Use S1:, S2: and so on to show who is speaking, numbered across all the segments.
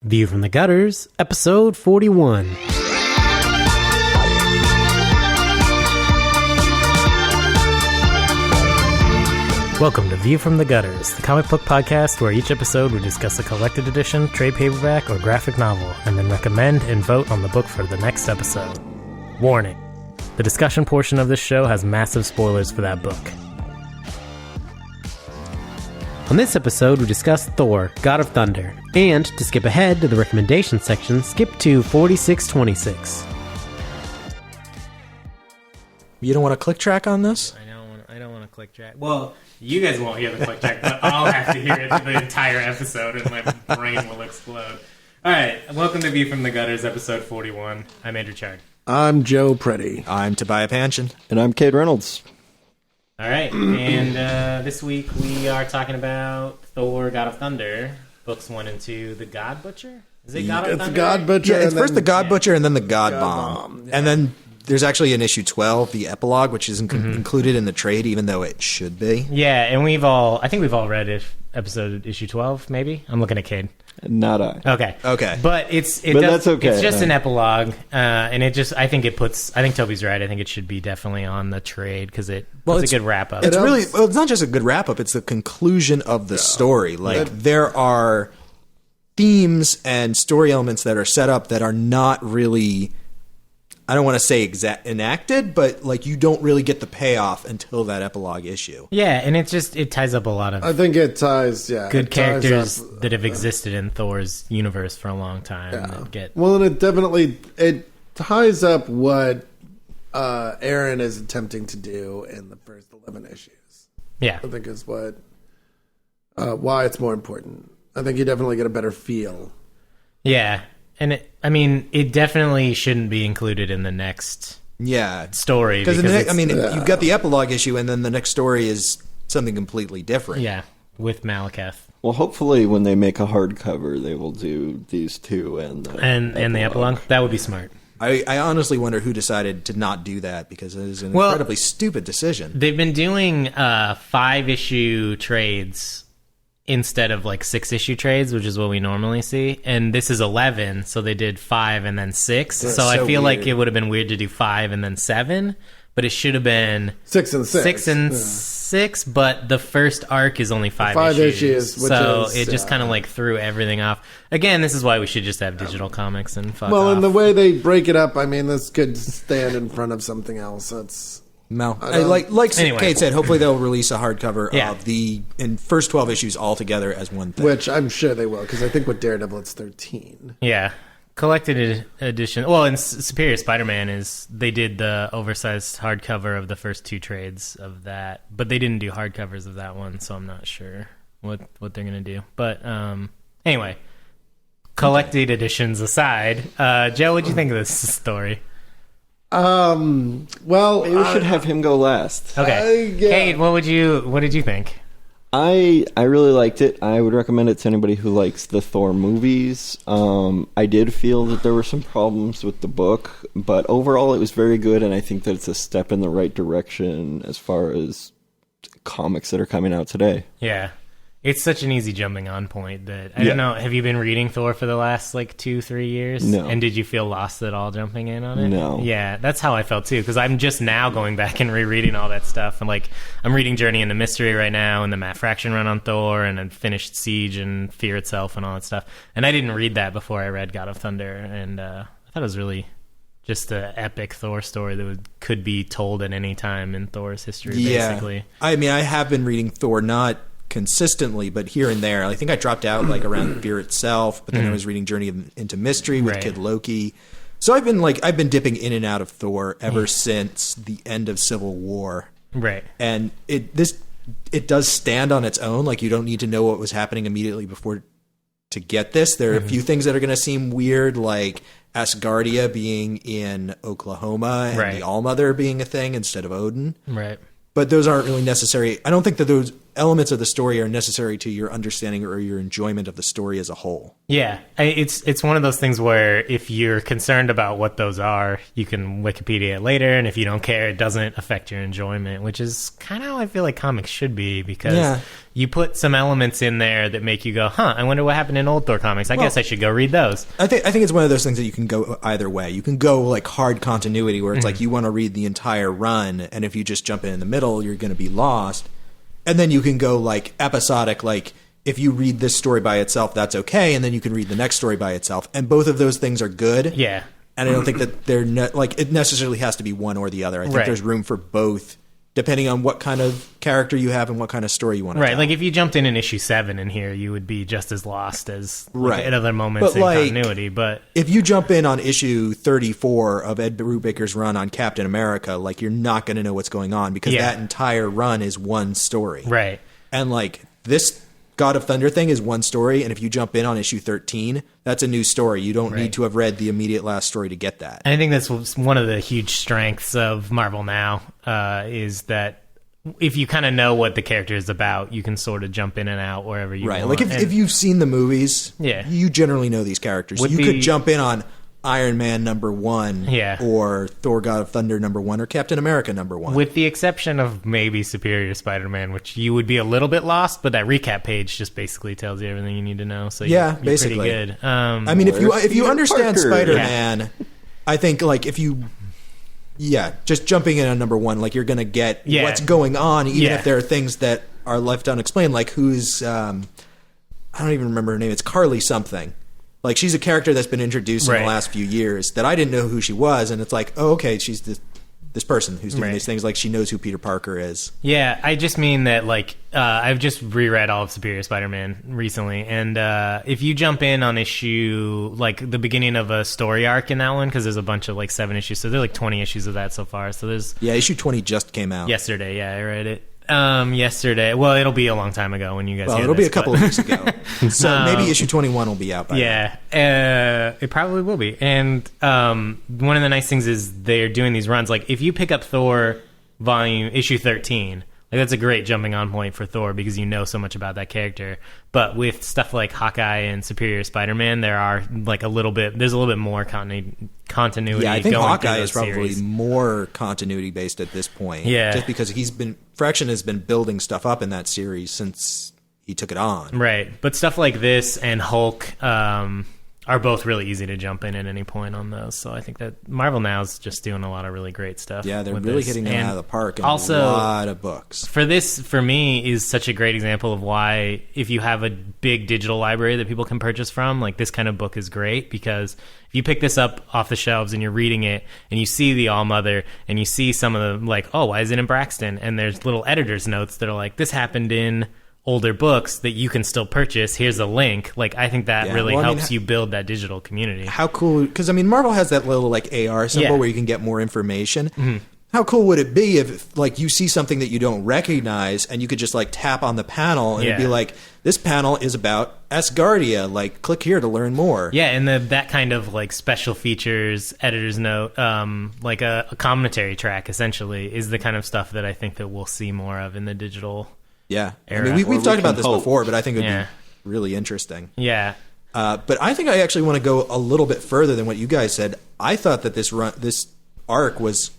S1: View from the Gutters, episode 41. Welcome to View from the Gutters, the comic book podcast where each episode we discuss a collected edition, trade paperback, or graphic novel, and then recommend and vote on the book for the next episode. Warning: the discussion portion of this show has massive spoilers for that book. On this episode, we discuss Thor, God of Thunder, and to skip ahead to the recommendation section, skip to 4626.
S2: You don't want a click track on this?
S1: I don't want to click track. Well, you guys won't hear the click track, but I'll have to hear it for the entire episode, and my brain will explode. All right, welcome to View from the Gutters, episode 41. I'm Andrew Chard.
S3: I'm Joe Preddy.
S2: I'm Tobiah Panchin.
S4: And I'm Cade Reynolds.
S1: All right, and this week we are talking about Thor, God of Thunder, books 1 and 2, the God Butcher? Is it God of Thunder?
S3: It's God Butcher.
S2: Yeah, it's first the God Butcher and then the God
S3: God
S2: Bomb.
S3: Bomb, yeah.
S2: And then there's actually an issue 12, the epilogue, which isn't included in the trade, even though it should be.
S1: Yeah, and I think we've all read issue 12, maybe? I'm looking at Cade.
S4: Not I.
S1: Okay. But
S4: that's okay.
S1: It's just an epilogue, and I think Toby's right. I think it should be definitely on the trade because it's a good wrap up.
S2: It's not just a good wrap up, it's the conclusion of the story. There are themes and story elements that are set up that are not really, I don't want to say enacted, but you don't really get the payoff until that epilogue issue.
S1: Yeah, and it ties up a lot of
S3: I think it ties,
S1: good characters that have existed in Thor's universe for a long time.
S3: Yeah. And it ties up what Aaron is attempting to do in the first 11 issues.
S1: Yeah.
S3: I think is why it's more important. I think you definitely get a better feel.
S1: Yeah. And it definitely shouldn't be included in the next story.
S2: Because you've got the epilogue issue, and then the next story is something completely different.
S1: Yeah, with Malekith.
S4: Well, hopefully when they make a hardcover, they will do these two and the
S1: epilogue. That would be smart.
S2: I honestly wonder who decided to not do that, because it is an incredibly stupid decision.
S1: They've been doing 5-issue trades instead of 6-issue trades, which is what we normally see. And this is 11, so they did 5 and then 6. So I feel like it would have been weird to do 5 and then 7, but it should have been
S3: 6 and 6.
S1: 6 and 6, but the first arc is only 5
S3: issues.
S1: So it just kind of threw everything off. Again, this is why we should just have digital comics and fuck off.
S3: And the way they break it up, this could stand in front of something else. That's...
S2: No, anyway. Kate said, hopefully they'll release a hardcover of the first 12 issues all together as one thing.
S3: Which I'm sure they will, because I think with Daredevil it's 13.
S1: Yeah, collected edition. Well, in Superior Spider-Man they did the oversized hardcover of the first 2 trades of that, but they didn't do hardcovers of that one, so I'm not sure what they're gonna do. But anyway, collected editions aside, Joe, what'd you think of this story?
S4: Maybe we should have him go last.
S1: Okay. Kate, what did you think?
S4: I really liked it. I would recommend it to anybody who likes the Thor movies. I did feel that there were some problems with the book, but overall it was very good, and I think that it's a step in the right direction as far as comics that are coming out today.
S1: Yeah. It's such an easy jumping on point that I don't know. Have you been reading Thor for the last 2-3 years?
S4: No.
S1: And did you feel lost at all jumping in on it?
S4: No.
S1: Yeah, that's how I felt too. Because I'm just now going back and rereading all that stuff. And I'm reading Journey into Mystery right now, and the Matt Fraction run on Thor, and I finished Siege and Fear Itself and all that stuff. And I didn't read that before I read God of Thunder, and I thought it was really just an epic Thor story that could be told at any time in Thor's history. Basically.
S2: I have been reading Thor not consistently, but here and there. I think I dropped out around Fear Itself, but then I was reading Journey into Mystery with Kid Loki. So I've been dipping in and out of Thor ever since the end of Civil War.
S1: Right.
S2: And it does stand on its own. You don't need to know what was happening immediately before to get this. There are a few things that are going to seem weird, like Asgardia being in Oklahoma and the Allmother being a thing instead of Odin.
S1: Right.
S2: But those aren't really necessary. I don't think that those elements of the story are necessary to your understanding or your enjoyment of the story as a whole.
S1: Yeah, it's one of those things where if you're concerned about what those are, you can Wikipedia it later, and if you don't care, it doesn't affect your enjoyment, which is kind of how I feel like comics should be, because you put some elements in there that make you go, I wonder what happened in old Thor comics. I guess I should go read those.
S2: I think it's one of those things that you can go either way. You can go like hard continuity, where it's like you want to read the entire run, and if you just jump in the middle, you're going to be lost. And then you can go like episodic, like if you read this story by itself, that's okay, and then you can read the next story by itself. And both of those things are good.
S1: Yeah.
S2: And I don't think that they're like it necessarily has to be one or the other. I think there's room for both, depending on what kind of character you have and what kind of story you want to tell.
S1: Like if you jumped in issue 7 in here, you would be just as lost as at other moments in continuity. But
S2: if you jump in on issue 34 of Ed Brubaker's run on Captain America, like you're not going to know what's going on, because that entire run is one story.
S1: Right.
S2: And like this God of Thunder thing is one story, and if you jump in on issue 13, that's a new story. You don't need to have read the immediate last story to get that.
S1: And I think that's one of the huge strengths of Marvel now, is that if you kind of know what the character is about, you can sort of jump in and out wherever you want.
S2: Like if you've seen the movies, you generally know these characters. You could jump in on Iron Man #1, or Thor God of Thunder #1, or Captain America #1.
S1: With the exception of maybe Superior Spider-Man, which you would be a little bit lost, but that recap page just basically tells you everything you need to know. So you're
S2: basically
S1: pretty good.
S2: I mean, if you understand Spider-Man, I think like if you just jumping in on #1, like you're going to get what's going on, even if there are things that are left unexplained, like who's I don't even remember her name. It's Carly something. Like, she's a character that's been introduced in the last few years that I didn't know who she was, and it's like, oh, okay, she's this person who's doing these things. Like, she knows who Peter Parker is.
S1: Yeah, I just mean that, like, I've just reread all of Superior Spider-Man recently, and if you jump in on issue, like, the beginning of a story arc in that one, because there's a bunch of, like, 7 issues, so there's, like, 20 issues of that so far, so there's...
S2: Yeah, issue 20 just came out.
S1: Yesterday, I read it. Yesterday. Well, it'll be a long time ago when you guys hear
S2: it'll
S1: this,
S2: be a couple of weeks ago. So maybe issue 21 will be out by
S1: then. It probably will be. And one of the nice things is they're doing these runs. Like, if you pick up Thor issue 13, like that's a great jumping on point for Thor because you know so much about that character. But with stuff like Hawkeye and Superior Spider-Man, there's a little bit more continuity.
S2: Yeah, I think
S1: going
S2: Hawkeye is probably
S1: series.
S2: more continuity based at this point.
S1: Yeah,
S2: just because Fraction has been building stuff up in that series since he took it on.
S1: Right, but stuff like this and Hulk are both really easy to jump in at any point on those. So I think that Marvel now is just doing a lot of really great stuff.
S2: Yeah, they're really hitting it out of the park in
S1: also,
S2: a lot of books.
S1: For me, is such a great example of why if you have a big digital library that people can purchase from, like this kind of book is great because if you pick this up off the shelves and you're reading it and you see the All-Mother and you see some of the, like, oh, why is it in Braxton? And there's little editor's notes that are like, this happened in older books that you can still purchase. Here's a link. Like, I think that really helps you build that digital community.
S2: How cool, because I mean, Marvel has that little like AR symbol where you can get more information. Mm-hmm. How cool would it be if like you see something that you don't recognize and you could just like tap on the panel and it'd be like, this panel is about Asgardia, like click here to learn more.
S1: Yeah, and that kind of like special features, editor's note, like a commentary track essentially is the kind of stuff that I think that we'll see more of in the digital era.
S2: I mean, we've talked about this before, but I think it would be really interesting.
S1: Yeah.
S2: But I think I actually want to go a little bit further than what you guys said. I thought that this arc was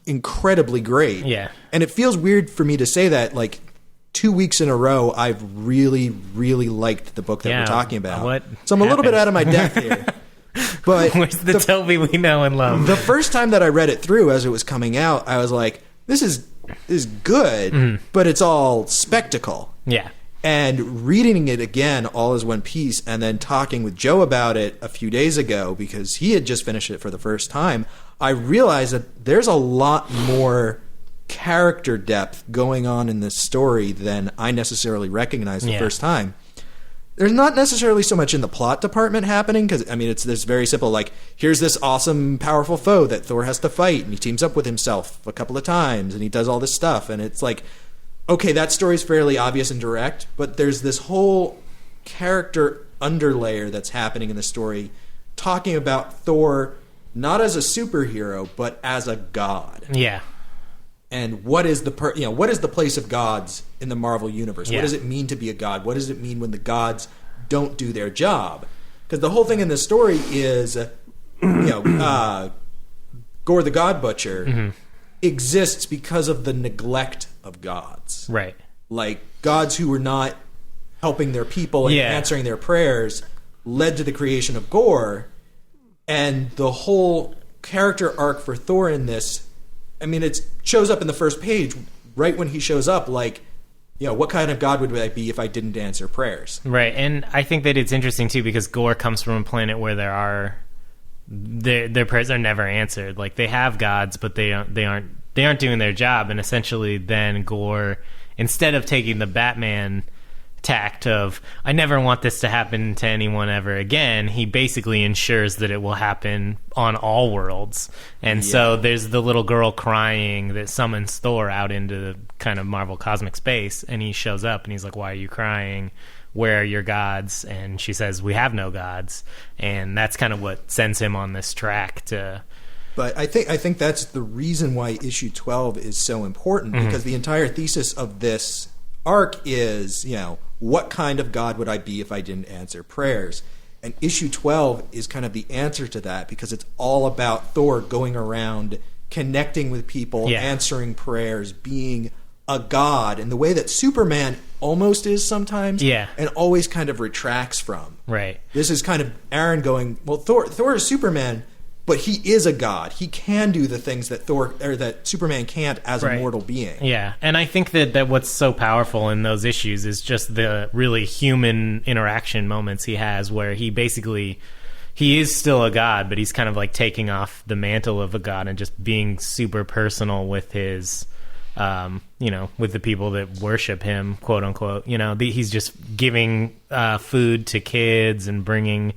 S2: incredibly great.
S1: Yeah.
S2: And it feels weird for me to say that, like, 2 weeks in a row, I've really, really liked the book that we're talking about. So I'm a little bit out of my depth here. But
S1: where's the Toby we know and love?
S2: The first time that I read it through as it was coming out, I was like, this is good, but it's all spectacle.
S1: Yeah.
S2: And reading it again, all as one piece, and then talking with Joe about it a few days ago, because he had just finished it for the first time, I realized that there's a lot more character depth going on in this story than I necessarily recognized the first time. There's not necessarily so much in the plot department happening, because, I mean, it's this very simple, like, here's this awesome, powerful foe that Thor has to fight, and he teams up with himself a couple of times, and he does all this stuff, and it's like, okay, that story's fairly obvious and direct, but there's this whole character underlayer that's happening in the story, talking about Thor not as a superhero, but as a god.
S1: Yeah.
S2: and what is what is the place of gods in the Marvel universe?
S1: Yeah.
S2: What does it mean to be a god? What does it mean when the gods don't do their job? Because the whole thing in this story is, Gore the God Butcher exists because of the neglect of gods.
S1: Right.
S2: Like, gods who were not helping their people and answering their prayers led to the creation of Gore. And the whole character arc for Thor in this, I mean, it shows up in the first page right when he shows up, like, what kind of god would I be if I didn't answer prayers? Right,
S1: and I think that it's interesting, too, because Gore comes from a planet where their prayers are never answered. Like, they have gods, but they aren't doing their job, and essentially then Gore, instead of taking the Batman tact of, I never want this to happen to anyone ever again, he basically ensures that it will happen on all worlds. And so there's the little girl crying that summons Thor out into the kind of Marvel cosmic space, and he shows up and he's like, why are you crying? Where are your gods? And she says, we have no gods. And that's kind of what sends him on this track to...
S2: But I think that's the reason why issue 12 is so important, because the entire thesis of this arc is, what kind of god would I be if I didn't answer prayers? And issue 12 is kind of the answer to that, because it's all about Thor going around connecting with people, answering prayers, being a god in the way that Superman almost is sometimes, and always kind of retracts from.
S1: Right.
S2: This is kind of Aaron going, well, Thor is Superman, but he is a god. He can do the things that that Superman can't as a mortal being. Yeah,
S1: and I think that what's so powerful in those issues is just the really human interaction moments he has, where he is still a god, but he's kind of like taking off the mantle of a god and just being super personal with his, with the people that worship him, quote unquote. He's just giving food to kids and bringing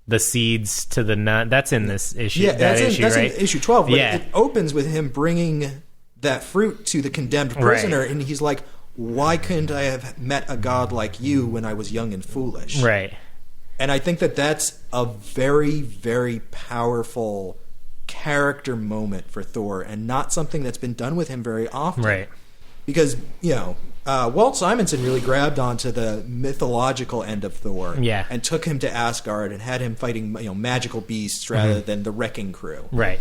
S1: the seeds to the nut. That's in this issue.
S2: Yeah, that's
S1: right?
S2: in issue 12. It opens with him bringing that fruit to the condemned prisoner, and he's like, why couldn't I have met a god like you when I was young and foolish?
S1: Right.
S2: And I think that that's a very, very powerful character moment for Thor, and not something that's been done with him very often.
S1: Right.
S2: Because, Walt Simonson really grabbed onto the mythological end of Thor, and took him to Asgard and had him fighting, magical beasts rather than the Wrecking Crew.
S1: Right.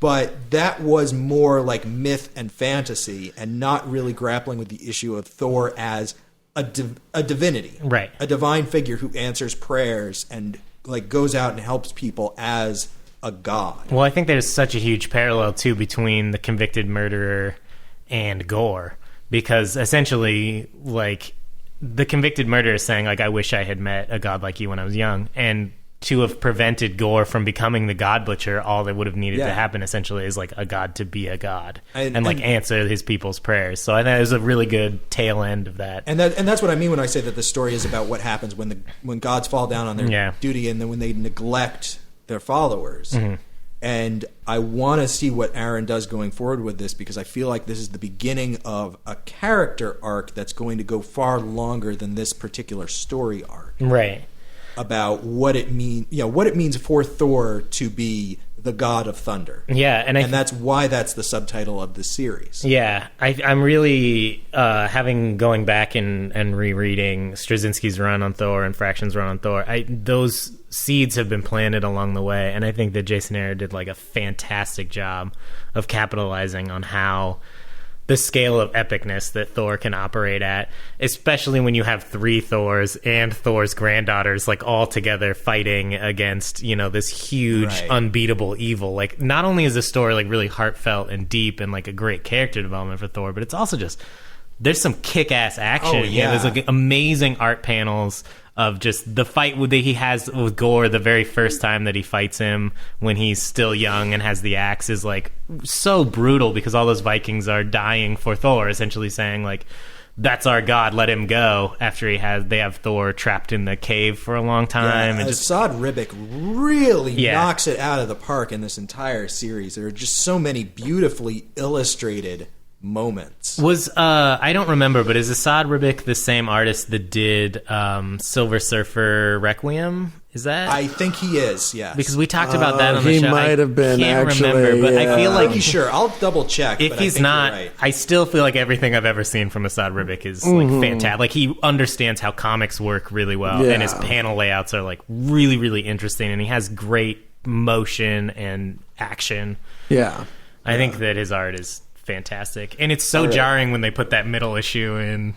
S2: But that was more like myth and fantasy, and not really grappling with the issue of Thor as a divinity,
S1: right?
S2: A divine figure who answers prayers and goes out and helps people as a god.
S1: Well, I think there's such a huge parallel too between the convicted murderer and Gore, because essentially, the convicted murderer is saying, I wish I had met a god like you when I was young, and to have prevented Gore from becoming the God Butcher, all that would have needed to happen essentially is a god to be a god and answer his people's prayers. So I think it was a really good tail end of that.
S2: And that's what I mean when I say that the story is about what happens when gods fall down on their duty, and then when they neglect their followers. And I want to see what Aaron does going forward with this, because I feel like this is the beginning of a character arc that's going to go far longer than this particular story arc.
S1: Right.
S2: About what it means for Thor to be the god of thunder.
S1: Yeah, and
S2: that's why that's the subtitle of the series.
S1: Yeah, I'm really going back and rereading Straczynski's run on Thor and Fraction's run on Thor. Those seeds have been planted along the way, and I think that Jason Aaron did a fantastic job of capitalizing on how the scale of epicness that Thor can operate at, especially when you have 3 Thors and Thor's granddaughters all together fighting against this huge unbeatable evil. Not only is the story really heartfelt and deep and a great character development for Thor, but it's also just there's some kick-ass action.
S2: Oh, yeah.
S1: There's amazing art panels of just the fight that he has with Gore the very first time that he fights him when he's still young and has the axe is so brutal, because all those Vikings are dying for Thor, essentially saying that's our god, let him go, after they have Thor trapped in the cave for a long time.
S2: Yeah,
S1: and
S2: Esad Ribic really knocks it out of the park in this entire series. There are just so many beautifully illustrated moments.
S1: Was I don't remember, but is Esad Ribic the same artist that did Silver Surfer Requiem? Is that?
S2: I think he is, yes.
S1: Because we talked about that on the
S3: he
S1: show.
S3: might have been,
S1: can't
S3: actually,
S1: remember, but
S3: yeah.
S1: I feel like
S2: I'm pretty sure. I'll double check.
S1: if
S2: but I
S1: he's
S2: think
S1: not,
S2: you're right.
S1: I still feel like everything I've ever seen from Esad Ribic is like fantastic. Like he understands how comics work really well,
S3: Yeah.
S1: and his panel layouts are like really, really interesting, and he has great motion and action.
S3: Yeah.
S1: I think that his art is fantastic, and it's so jarring when they put that middle issue in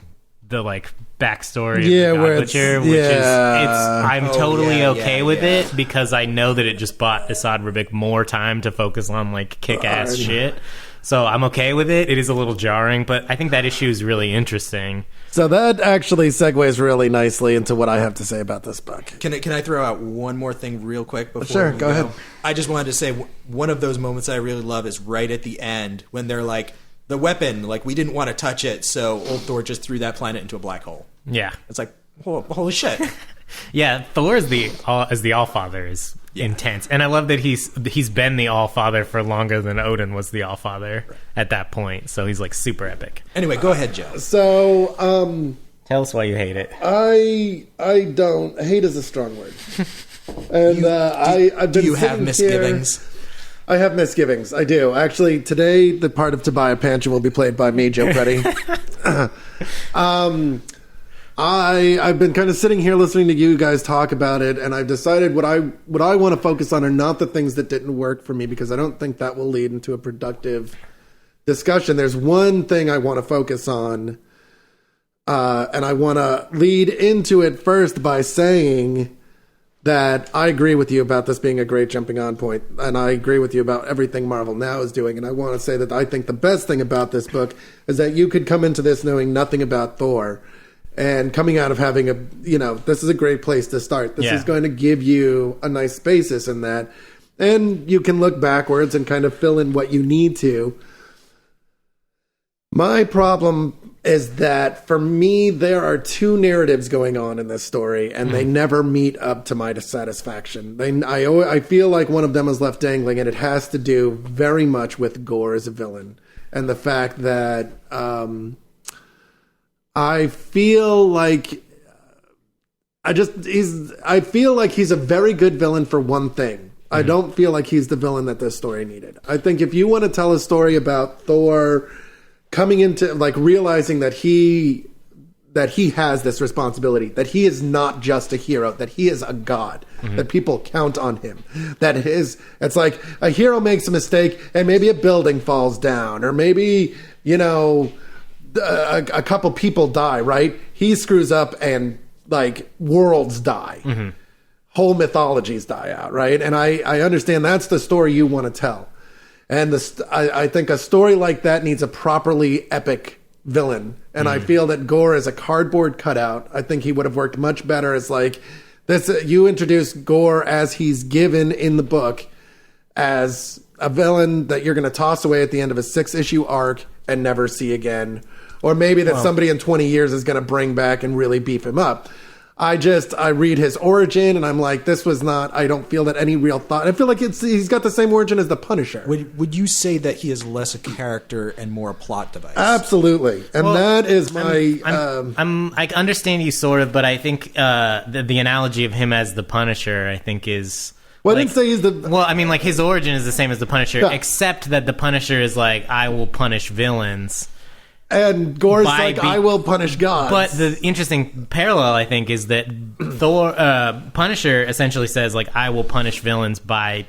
S1: the like backstory of the
S3: where
S1: godbutcher,
S3: it's-
S1: which is
S3: yeah.
S1: I'm totally
S2: yeah,
S1: okay
S2: yeah,
S1: with
S2: yeah.
S1: it because I know that it just bought Esad Ribic more time to focus on like kick-ass shit. So I'm okay with it. It is a little jarring, but I think that issue is really interesting.
S3: So that actually segues really nicely into what I have to say about this book.
S2: Can I throw out one more thing real quick before
S3: Sure,
S2: we
S3: go ahead.
S2: I just wanted to say one of those moments I really love is right at the end when they're like, the weapon, like we didn't want to touch it, so old Thor just threw that planet into a black hole.
S1: Yeah.
S2: It's like, holy shit.
S1: Yeah, Thor as the Allfather is intense, and I love that he's been the Allfather for longer than Odin was the Allfather at that point. So he's like super epic.
S2: Anyway, go ahead, Joe.
S3: So,
S1: Tell us why you hate it.
S3: I don't. Hate is a strong word. And I've
S2: Do
S3: been
S2: you have
S3: sitting
S2: misgivings?
S3: here- I have misgivings. I do. Actually, today, the part of Tobiah Panchin will be played by me, Joe Preddy. I've been kind of sitting here listening to you guys talk about it, and I've decided what I want to focus on are not the things that didn't work for me, because I don't think that will lead into a productive discussion. There's one thing I want to focus on, and I want to lead into it first by saying that I agree with you about this being a great jumping on point, and I agree with you about everything Marvel Now is doing, and I want to say that I think the best thing about this book is that you could come into this knowing nothing about Thor, and coming out of having this is a great place to start. This is going to give you a nice basis in that, and you can look backwards and kind of fill in what you need to. My problem is that for me, there are two narratives going on in this story, and they never meet up to my satisfaction. I feel like one of them is left dangling, and it has to do very much with Gore as a villain, and the fact that I feel like he's a very good villain for one thing. I don't feel like he's the villain that this story needed. I think if you want to tell a story about Thor coming into like realizing that he has this responsibility, that he is not just a hero, that he is a god, that people count on him, it's like a hero makes a mistake and maybe a building falls down, or maybe, a couple people die, right? He screws up and like worlds die. Whole mythologies die out, right? And I understand that's the story you want to tell. And I think a story like that needs a properly epic villain. And I feel that Gore is a cardboard cutout. I think he would have worked much better as like this. You introduce Gore as he's given in the book as a villain that you're going to toss away at the end of a 6-issue arc and never see again. Or maybe that somebody in 20 years is going to bring back and really beef him up. I read his origin and I'm like, this was not, I don't feel that any real thought. I feel like he's got the same origin as the Punisher.
S2: Would you say that he is less a character and more a plot device?
S3: Absolutely. And that is my...
S1: I understand you sort of, but I think the analogy of him as the Punisher, I think is...
S3: Well, I didn't say he's the...
S1: Well, I mean, like, his origin is the same as the Punisher, except that the Punisher is like, I will punish villains.
S3: And Gore's I will punish gods.
S1: But the interesting parallel, I think, is that Punisher essentially says, like, I will punish villains by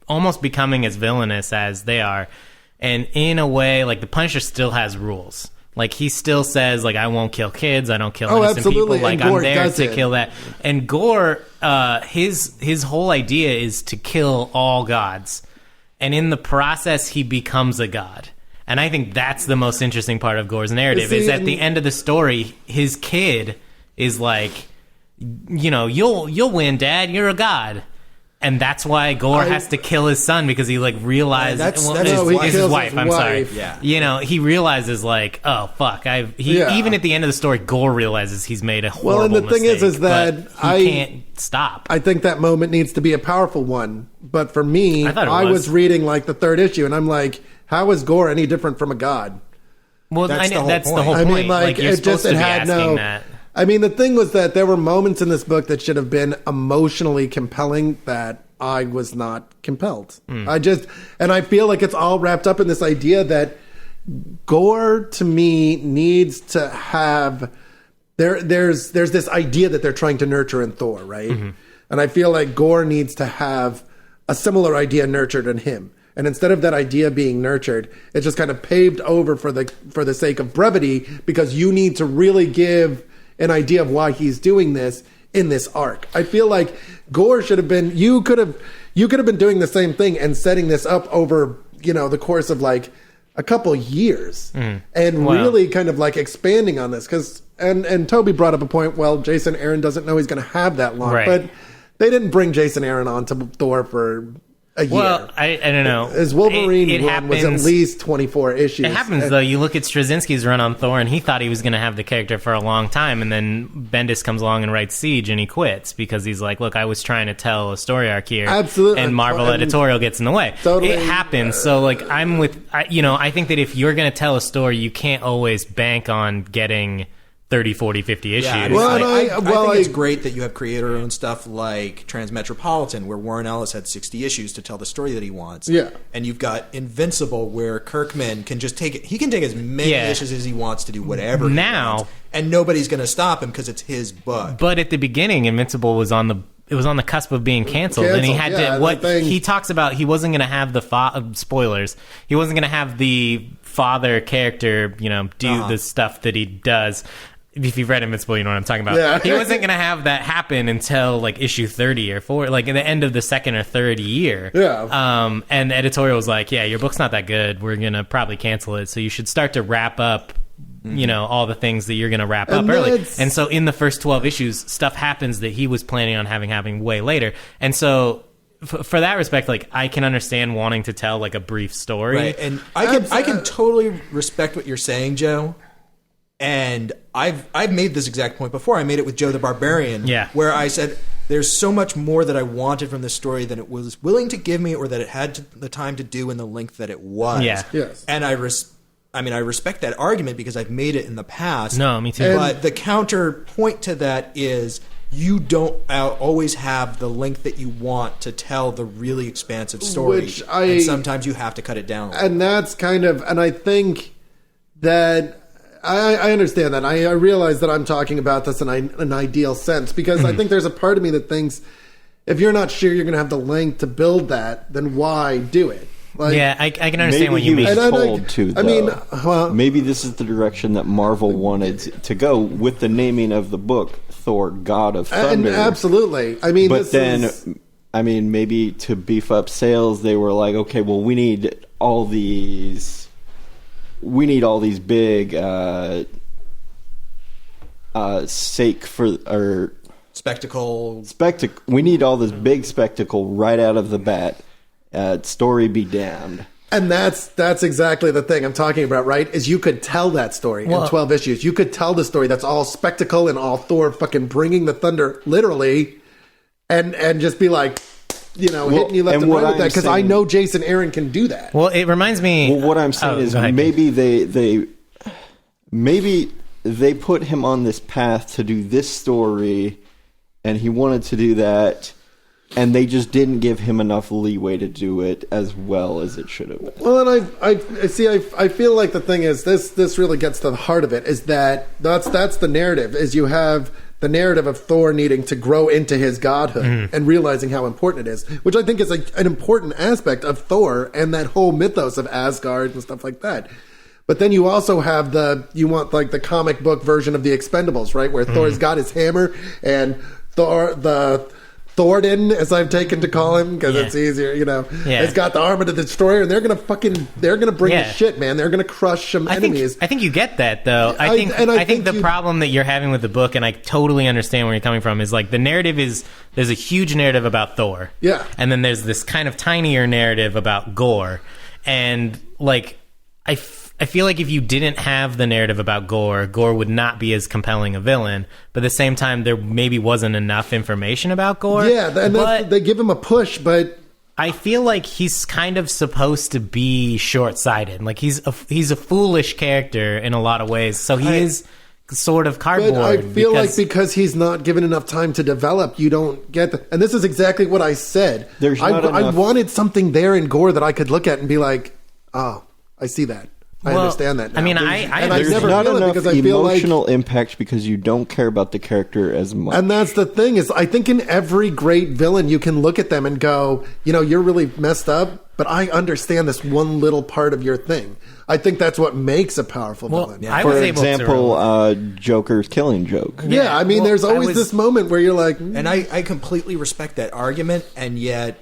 S1: almost becoming as villainous as they are. And in a way, like, the Punisher still has rules. Like, he still says, like, I won't kill kids, I don't kill innocent
S3: absolutely.
S1: people. Like,
S3: And Gore
S1: I'm there
S3: does
S1: to
S3: it.
S1: kill that. And Gore, his whole idea is to kill all gods. And in the process, he becomes a god. And I think that's the most interesting part of Gore's narrative, is at the end of the story, his kid is like, you'll win, Dad, you're a god. And that's why Gore has to kill his son, because he like realizes his wife. I'm sorry.
S2: Yeah.
S1: He realizes like, oh fuck, even at the end of the story, Gore realizes he's made a horrible
S3: and the thing
S1: mistake,
S3: is that
S1: he can't stop.
S3: I think that moment needs to be a powerful one. But for me,
S1: I thought it
S3: I
S1: was
S3: reading like the 3rd issue, and I'm like, how is Gore any different from a god?
S1: Well,
S2: That's the whole
S1: that's the
S2: point.
S1: whole
S3: I
S1: point.
S3: mean, like,
S1: you're
S3: it
S1: supposed
S3: just
S1: to be
S3: had
S1: asking that.
S3: I mean, the thing was that there were moments in this book that should have been emotionally compelling that I was not compelled. And I feel like it's all wrapped up in this idea that gore to me needs to have there's this idea that they're trying to nurture in Thor, right? And I feel like gore needs to have a similar idea nurtured in him. And instead of that idea being nurtured, it's just kind of paved over for the sake of brevity, because you need to really give an idea of why he's doing this in this arc. I feel like gore should have been, you could have been doing the same thing and setting this up over, the course of like a couple years and really kind of like expanding on this. Cause, and Toby brought up a point, well, Jason Aaron doesn't know he's going to have that long,
S1: Right.
S3: but they didn't bring Jason Aaron on to Thor for a year.
S1: Well, I don't know.
S3: His Wolverine
S1: It
S3: run was at
S1: happens-
S3: least 24 issues.
S1: It happens, though. You look at Straczynski's run on Thor, and he thought he was going to have the character for a long time, and then Bendis comes along and writes Siege, and he quits because he's like, look, I was trying to tell a story arc here.
S3: Absolutely.
S1: And Marvel editorial gets in the way.
S3: Totally.
S1: It happens. So, like, I think that if you're going to tell a story, you can't always bank on getting 30, 40, 50 issues.
S2: Yeah,
S3: Well,
S2: I think it's
S3: I-
S2: great that you have creator-owned stuff like Transmetropolitan, where Warren Ellis had 60 issues to tell the story that he wants.
S3: Yeah.
S2: And you've got Invincible, where Kirkman can just take it. He can take as many issues as he wants to do whatever
S1: Now-
S2: he wants, and nobody's going to stop him because it's his book.
S1: But at the beginning, Invincible was on the cusp of being canceled, and he had he talks about he wasn't going to have the spoilers. He wasn't going to have the father character, do the stuff that he does. If you've read Invincible, you know what I'm talking about.
S3: Yeah.
S1: He wasn't going to have that happen until like issue 30 or 40, like at the end of the second or third year.
S3: Yeah.
S1: And the editorial was like, yeah, your book's not that good. We're going to probably cancel it. So you should start to wrap up, all the things that you're going to wrap up early. And so in the first 12 issues, stuff happens that he was planning on having way later. And so for that respect, like, I can understand wanting to tell like a brief story.
S2: Right, and I can totally respect what you're saying, Joe. And I've made this exact point before. I made it with Joe the Barbarian, where I said there's so much more that I wanted from this story than it was willing to give me, or that it had the time to do in the length that it was.
S1: Yeah.
S3: Yes.
S2: And I respect that argument because I've made it in the past.
S1: No, me too.
S2: But the counterpoint to that is you don't always have the length that you want to tell the really expansive story. And sometimes you have to cut it down.
S3: And that's kind of, and I think that I understand that. I realize that I'm talking about this in an ideal sense, because I think there's a part of me that thinks if you're not sure you're going to have the length to build that, then why do it? Like,
S1: I can understand what
S4: Maybe
S1: you
S4: he
S1: mean.
S4: was
S3: And I-
S4: told to, though.
S3: I mean,
S4: maybe this is the direction that Marvel wanted to go with the naming of the book, Thor, God of Thunder.
S3: and absolutely. I mean,
S4: But then, maybe to beef up sales, they were like, okay, well, we need all these big
S2: Spectacle.
S4: We need all this big spectacle right out of the bat. Story be damned.
S3: And that's exactly the thing I'm talking about, right? Is you could tell that story in 12 issues. You could tell the story that's all spectacle and all Thor fucking bringing the thunder literally, and just be like, hitting you left and right with that, because I know Jason Aaron can do that.
S1: Well, it reminds me.
S4: Well, what I'm saying is
S1: go ahead.
S4: maybe they put him on this path to do this story, and he wanted to do that, and they just didn't give him enough leeway to do it as well as it should have been.
S3: Well, and I feel like the thing is this really gets to the heart of it, is that's the narrative, is you have the narrative of Thor needing to grow into his godhood and realizing how important it is, which I think is an important aspect of Thor and that whole mythos of Asgard and stuff like that. But then you also have the comic book version of the Expendables, right? Where Thor's got his hammer and Thornton, as I've taken to call him, because it's easier, has got the armor to the destroyer, and they're gonna bring the shit, man. They're gonna crush some enemies.
S1: I think you get that, though. I think the problem that you're having with the book, and I totally understand where you're coming from, is like the narrative there's a huge narrative about Thor, and then there's this kind of tinier narrative about Gore, and like I feel like if you didn't have the narrative about Gore would not be as compelling a villain. But at the same time, there maybe wasn't enough information about Gore.
S3: Yeah, and they give him a push, but
S1: I feel like he's kind of supposed to be short-sighted. Like he's a foolish character in a lot of ways. So he is sort of cardboard.
S3: But I feel like because he's not given enough time to develop, you don't get and this is exactly what I said. I wanted something there in Gore that I could look at and be like, oh, I see that. I understand that now.
S1: I mean,
S4: there's not enough emotional impact because you don't care about the character as much.
S3: And that's the thing is, I think in every great villain, you can look at them and go, you're really messed up, but I understand this one little part of your thing. I think that's what makes a powerful villain.
S1: Yeah.
S4: For example, Joker's Killing Joke.
S3: Yeah, I mean, there's always this moment where you're like...
S2: And I completely respect that argument, and yet...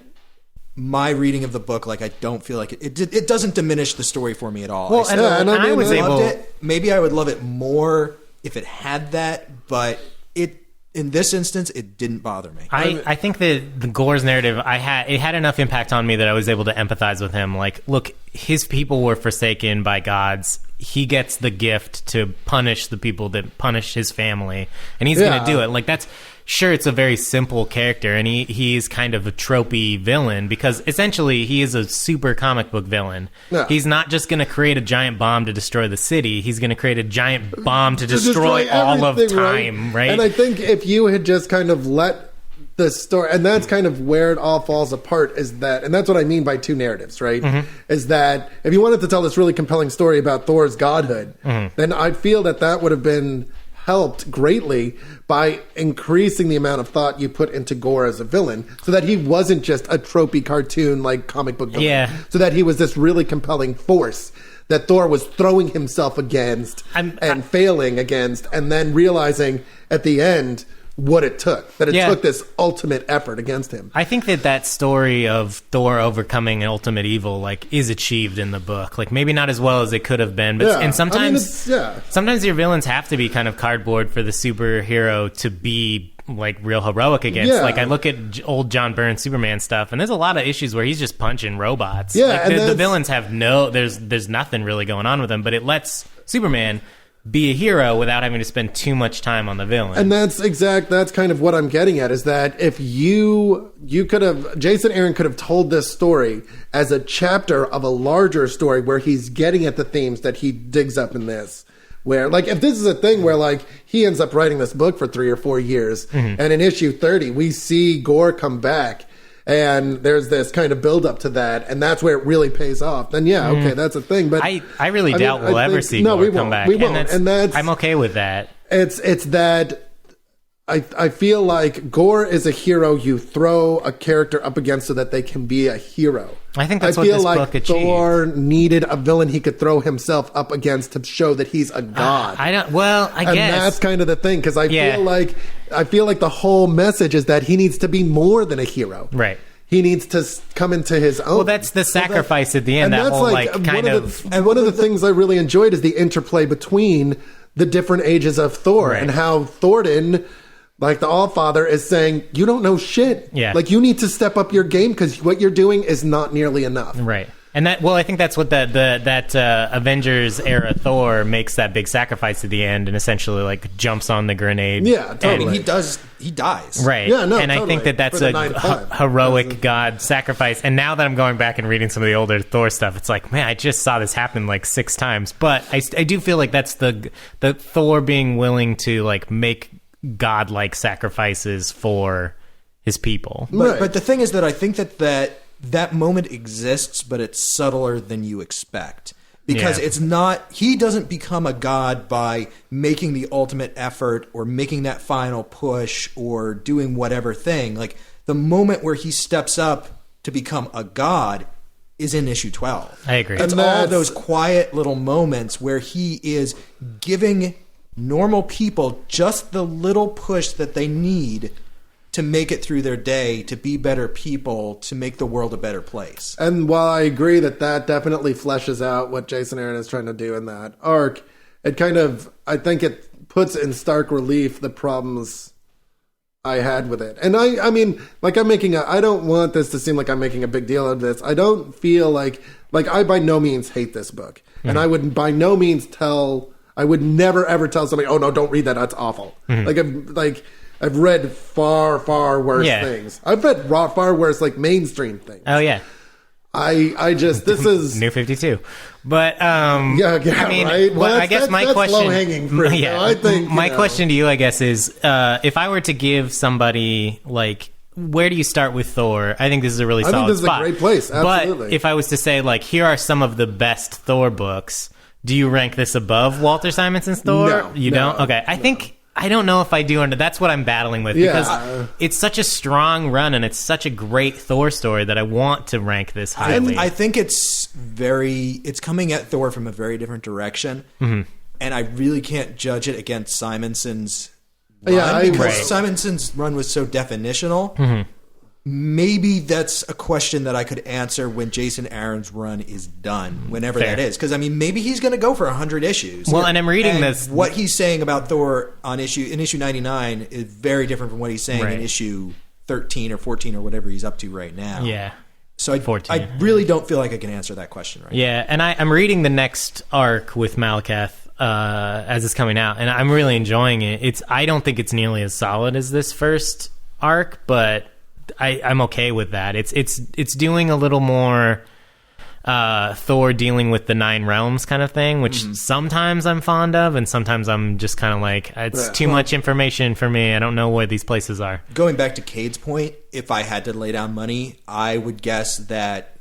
S2: my reading of the book, like I don't feel like it doesn't diminish the story for me at all.
S1: Well, I was able.
S2: Maybe I would love it more if it had that, but in this instance, it didn't bother me.
S1: I think that the Gore's narrative, it had enough impact on me that I was able to empathize with him. Like, look, his people were forsaken by gods. He gets the gift to punish the people that punish his family, and he's going to do it. Like that's. Sure, it's a very simple character, and he's kind of a tropey villain because essentially he is a super comic book villain. Yeah. He's not just going to create a giant bomb to destroy the city. He's going to create a giant bomb to destroy all of time, right?
S3: And I think if you had just kind of let the story, and that's kind of where it all falls apart, is that, and that's what I mean by two narratives, right? Mm-hmm. Is that if you wanted to tell this really compelling story about Thor's godhood, then I feel that would have been helped greatly by increasing the amount of thought you put into Gore as a villain so that he wasn't just a tropey cartoon like comic book villain.
S1: Yeah.
S3: So that he was this really compelling force that Thor was throwing himself against and failing against, and then realizing at the end what it took. That it took this ultimate effort against him.
S1: I think that story of Thor overcoming an ultimate evil is achieved in the book. Like maybe not as well as it could have been, but and sometimes sometimes your villains have to be kind of cardboard for the superhero to be like real heroic against. Yeah. Like I look at old John Byrne Superman stuff, and there's a lot of issues where he's just punching robots.
S3: Yeah,
S1: like the villains have there's nothing really going on with them, but it lets Superman be a hero without having to spend too much time on the villain.
S3: And that's kind of what I'm getting at, is that if you could have, Jason Aaron could have told this story as a chapter of a larger story where he's getting at the themes that he digs up in this. Where, like, if this is a thing where, like, he ends up writing this book for 3 or 4 years, and in issue 30, we see Gore come back, and there's this kind of build up to that, and that's where it really pays off. Then okay, that's a thing. But
S1: I really doubt we'll ever see Gore come back.
S3: We won't, and that's
S1: I'm okay with that.
S3: It's that I feel like Gore is a hero you throw a character up against so that they can be a hero.
S1: I think that's what this book achieved.
S3: Thor needed a villain he could throw himself up against to show that he's a god.
S1: I guess.
S3: And that's kind of the thing, because I feel like the whole message is that he needs to be more than a hero.
S1: Right.
S3: He needs to come into his own.
S1: Well, that's the sacrifice at the end. That whole
S3: And one of the things I really enjoyed is the interplay between the different ages of Thor, and how Thornton, like the Allfather, is saying, you don't know shit.
S1: Yeah.
S3: Like, you need to step up your game because what you're doing is not nearly enough.
S1: Right. And I think that's what that Avengers era Thor makes that big sacrifice at the end, and essentially like jumps on the grenade.
S3: Yeah, totally.
S2: He dies.
S1: Right.
S3: Yeah, no,
S1: and
S3: totally.
S1: I think that's a heroic god sacrifice. And now that I'm going back and reading some of the older Thor stuff, it's like, man, I just saw this happen like 6 times. But I do feel like that's the Thor being willing to like make godlike sacrifices for his people.
S2: But the thing is that I think that moment exists, but it's subtler than you expect. Because it's not, he doesn't become a god by making the ultimate effort or making that final push or doing whatever thing. Like, the moment where he steps up to become a god is in issue 12.
S1: I agree.
S2: It's all those quiet little moments where he is giving normal people just the little push that they need to make it through their day, to be better people, to make the world a better place.
S3: And while I agree that definitely fleshes out what Jason Aaron is trying to do in that arc, it kind of, I think it puts in stark relief the problems I had with it. And I mean, like, I don't want this to seem like I'm making a big deal of this. I don't feel like I by no means hate this book. Mm-hmm. And I would by no means I would never ever tell somebody, oh no, don't read that, that's awful. Mm-hmm. I've read far, far worse things. I've read far worse, like, mainstream things.
S1: Oh, yeah.
S3: I just, this is...
S1: New 52. But, I mean,
S3: right?
S1: Well, I guess my
S3: that's
S1: question...
S3: low-hanging fruit.
S1: Yeah,
S3: I think,
S1: my question to you, I guess, is if I were to give somebody, like, where do you start with Thor? I think this is a really solid spot.
S3: I think this is a great place, absolutely.
S1: But if I was to say, like, here are some of the best Thor books, do you rank this above Walter Simonson's Thor?
S3: No,
S1: you don't? Okay, I don't know if I do, and that's what I'm battling with, because it's such a strong run, and it's such a great Thor story that I want to rank this highly.
S2: I think it's coming at Thor from a very different direction, and I really can't judge it against Simonson's run, because Simonson's run was so definitional. Maybe that's a question that I could answer when Jason Aaron's run is done, whenever that is. Because, I mean, maybe he's going to go for 100 issues.
S1: Well, and I'm reading this...
S2: What he's saying about Thor in issue 99 is very different from what he's saying in issue 13 or 14 or whatever he's up to right now.
S1: Yeah.
S2: So I really don't feel like I can answer that question right now.
S1: Yeah, and I'm reading the next arc with Malekith as it's coming out, and I'm really enjoying it. I don't think it's nearly as solid as this first arc, but... I'm okay with that. It's doing a little more Thor dealing with the 9 realms kind of thing, which sometimes I'm fond of, and sometimes I'm just kind of like, it's too much information for me. I don't know where these places are.
S2: Going back to Cade's point, if I had to lay down money, I would guess that,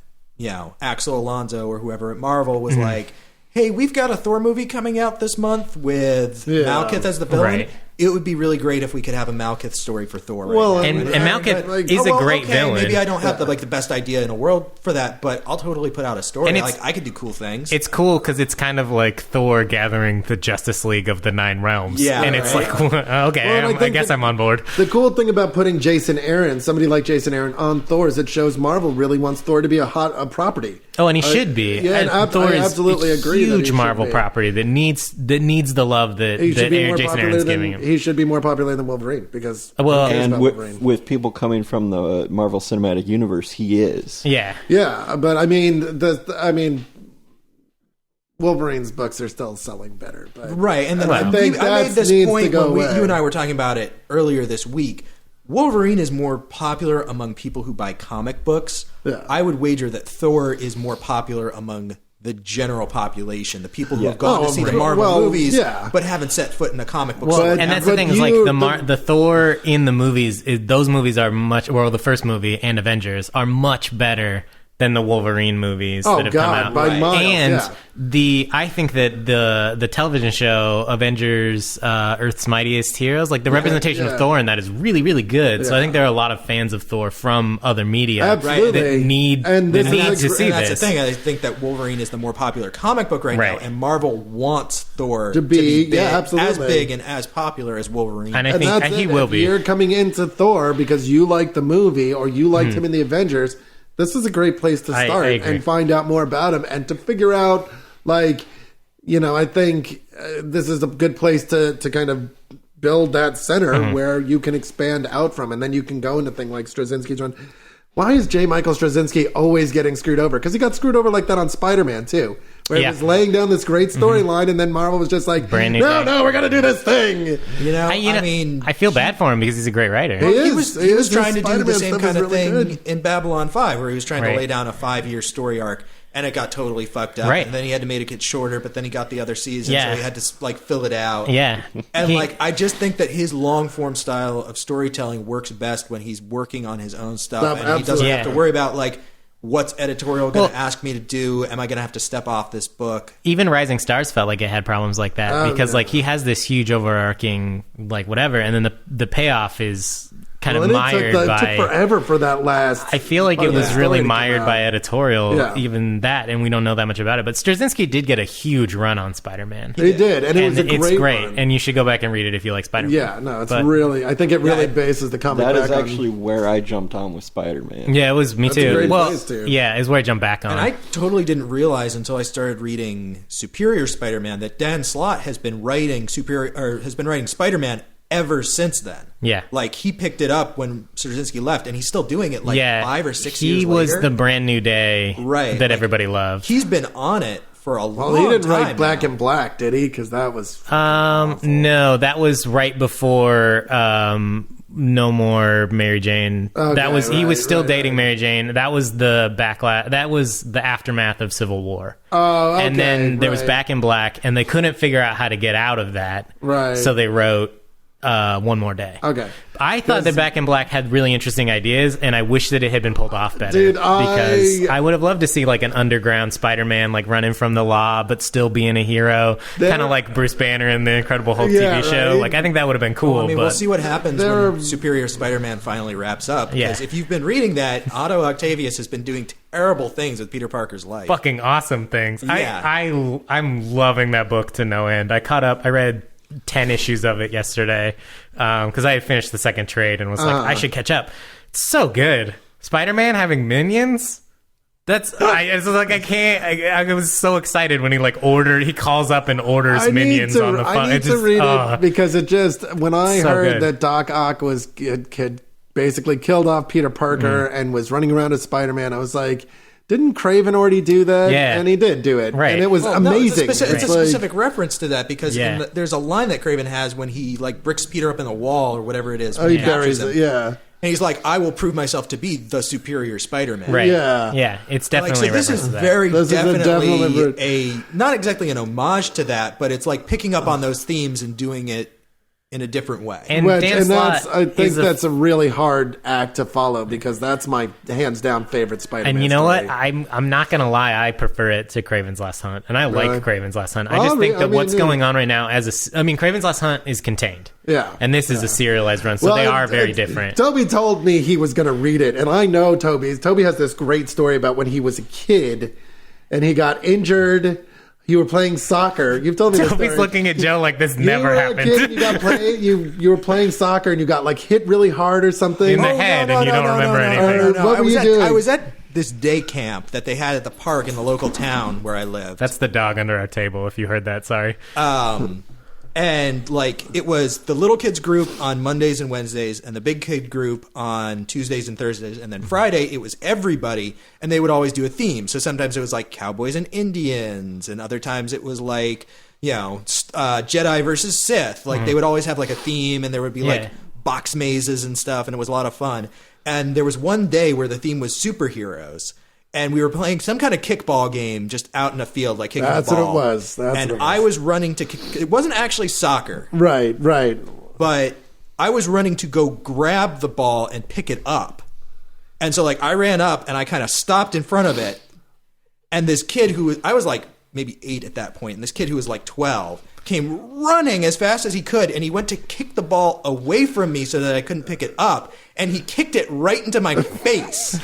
S2: Axel Alonso or whoever at Marvel was like, hey, we've got a Thor movie coming out this month with Malekith as the villain. Right. It would be really great if we could have a Malekith story for Thor.
S1: And Malekith is a great villain.
S2: Maybe I don't have the best idea in the world for that, but I'll totally put out a story. And I could do cool things.
S1: It's cool because it's kind of like Thor gathering the Justice League of the 9 realms. Yeah, and it's like, okay, I guess I'm on board.
S3: The cool thing about putting Jason Aaron, somebody like Jason Aaron, on Thor is it shows Marvel really wants Thor to be a property.
S1: Oh, and he should be.
S3: Yeah, and Thor is absolutely agree.
S1: Huge Marvel property that needs the love that Jason Aaron's giving him.
S3: He should be more popular than Wolverine because
S4: with people coming from the Marvel Cinematic Universe, he is.
S1: Yeah,
S3: but I mean, Wolverine's books are still selling better, but
S2: right. And then I made this point when you and I were talking about it earlier this week. Wolverine is more popular among people who buy comic books. Yeah. I would wager that Thor is more popular among the general population, the people who have gone to see the Marvel movies but haven't set foot in a comic book.
S1: Well, and that's the thing is like the Thor in the movies, those movies are much, the first movie and Avengers are much better than the Wolverine movies that have come out.
S3: By miles,
S1: and I think that the television show Avengers Earth's Mightiest Heroes, like the representation of Thor in that is really, really good. Yeah. So I think there are a lot of fans of Thor from other media that need to see this.
S2: That's the thing. I think that Wolverine is the more popular comic book right now, and Marvel wants Thor to be big, as big and as popular as Wolverine.
S1: And I think he will be.
S3: If you're coming into Thor because you like the movie or you liked him in the Avengers, this is a great place to start and find out more about him and to figure out, I think this is a good place to kind of build that center where you can expand out from, and then you can go into things like Straczynski's run. Why is J. Michael Straczynski always getting screwed over? Because he got screwed over like that on Spider-Man, too. Where he was laying down this great storyline, and then Marvel was just like, no, we're going to do this thing.
S1: I feel bad for him because he's a great writer.
S2: He was trying to do the same kind of thing in Babylon 5, where he was trying to lay down a 5-year story arc, and it got totally fucked up. Right. And then he had to make it shorter, but then he got the other season, so he had to fill it out.
S1: Yeah.
S2: And I just think that his long form style of storytelling works best when he's working on his own stuff, and he doesn't have to worry about what's editorial going to ask me to do? Am I going to have to step off this book?
S1: Even Rising Stars felt like it had problems like that because he has this huge overarching whatever, and then the payoff is kind of mired by...
S3: It took forever for that last...
S1: I feel like it was really mired by editorial, even that, and we don't know that much about it. But Straczynski did get a huge run on Spider-Man.
S3: He did, and it was a great run.
S1: And you should go back and read it if you like Spider-Man.
S3: Yeah, no, really... I think it really bases the comic back on...
S4: That is actually where I jumped on with Spider-Man.
S1: Yeah, it was me too.
S3: A great place too.
S1: Yeah, it's where I jumped back on.
S2: And I totally didn't realize until I started reading Superior Spider-Man that Dan Slott has been writing Spider-Man ever since then.
S1: Yeah.
S2: He picked it up when Straczynski left, and he's still doing it 5 or 6 years later.
S1: He was the brand new day that everybody loved.
S2: He's been on it for a long time.
S3: Well, he didn't write Black
S2: now.
S3: and Black, did he? Because that was
S1: No, that was right before No More Mary Jane.
S3: Okay,
S1: That was he was
S3: right,
S1: still
S3: right,
S1: dating
S3: right.
S1: Mary Jane. That was the backlash. That was the aftermath of Civil War.
S3: Oh, okay,
S1: and then there was
S3: right.
S1: Back in Black, and they couldn't figure out how to get out of that.
S3: Right.
S1: So they wrote One More Day.
S3: Okay.
S1: I thought that Back in Black had really interesting ideas, and I wish that it had been pulled off better.
S3: Dude,
S1: because I would have loved to see like an underground Spider-Man, like running from the law, but still being a hero, kind of like Bruce Banner in the Incredible Hulk
S3: Yeah,
S1: TV show.
S3: right.
S1: Like I think that would have been cool.
S2: Well, I mean,
S1: but
S2: we'll see what happens
S3: There-
S2: when Superior Spider-Man finally wraps up.
S1: Yeah.
S2: Because if you've been reading that, Otto Octavius has been doing terrible things with Peter Parker's life.
S1: fucking awesome things.
S2: Yeah.
S1: I'm loving that book to no end. I read 10 issues of it yesterday because I had finished the second trade and was like, I should catch up. It's so good. Spider-Man having minions. It's like I can't. I was so excited when he calls up and orders minions on the phone.
S3: I need to read it because it just when I
S1: So
S3: heard
S1: good.
S3: that Doc Ock had basically killed off Peter Parker and was running around as Spider-Man, I was like, didn't Craven already do that?
S1: Yeah.
S3: And he did do it.
S1: Right.
S3: And it was
S2: Well, no,
S3: amazing.
S2: it's a
S3: It's like-
S2: specific reference to that because
S1: Yeah.
S2: there's a line that Craven has when he like bricks Peter up in the wall or whatever it is.
S3: Oh,
S2: when
S3: he
S2: captures
S3: buries
S2: him.
S3: it. Yeah.
S2: And he's like, I will prove myself to be the superior Spider-Man.
S1: Right.
S3: Yeah.
S1: Yeah. It's
S2: Like,
S1: definitely
S2: so this
S1: reference
S2: is
S1: to that.
S2: very
S3: This is a
S2: definitely
S3: definitely-
S2: not exactly an homage to that, but it's like picking up on those themes and doing it in a different way.
S1: And
S3: Which,
S1: Dan
S3: and
S1: Slott
S3: that's, I think
S1: is
S3: that's a really hard act to follow because that's my hands down favorite Spider-Man.
S1: And you know
S3: story.
S1: what? I'm not gonna lie. I prefer it to Craven's Last Hunt, and I
S3: Really?
S1: like Craven's Last Hunt. I
S3: Oh,
S1: just think
S3: I
S1: that
S3: mean,
S1: what's
S3: yeah.
S1: going on right now, Craven's Last Hunt is contained.
S3: Yeah.
S1: And this is a serialized run, so they are very different.
S3: Toby told me he was going to read it, and I know Toby. Toby has this great story about when he was a kid and he got injured. You were playing soccer. You've told me this
S1: Toby's
S3: story.
S1: looking at Joe like this
S3: You
S1: never
S3: were a
S1: happened.
S3: kid and you were playing soccer and you got like hit really hard or something.
S1: In the head, and you don't remember anything.
S3: What were you doing?
S2: I was at this day camp that they had at the park in the local town where I lived.
S1: That's the dog under our table. If you heard that, sorry.
S2: And like it was the little kids group on Mondays and Wednesdays and the big kid group on Tuesdays and Thursdays, and then Friday it was everybody, and they would always do a theme. So sometimes it was like cowboys and Indians, and other times it was like Jedi versus Sith. Like they would always have like a theme, and there would be like box mazes and stuff, and it was a lot of fun. And there was one day where the theme was superheroes. And we were playing some kind of kickball game just out in a field, like kicking
S3: That's
S2: the ball.
S3: what it was. That's
S2: and
S3: what it
S2: I
S3: was.
S2: was running to kick. It wasn't actually soccer,
S3: Right.
S2: but I was running to go grab the ball and pick it up. And so, like, I ran up and I kind of stopped in front of it. And this kid I was like maybe 8 at that point, and this kid who was like 12 came running as fast as he could, and he went to kick the ball away from me so that I couldn't pick it up. And he kicked it right into my face.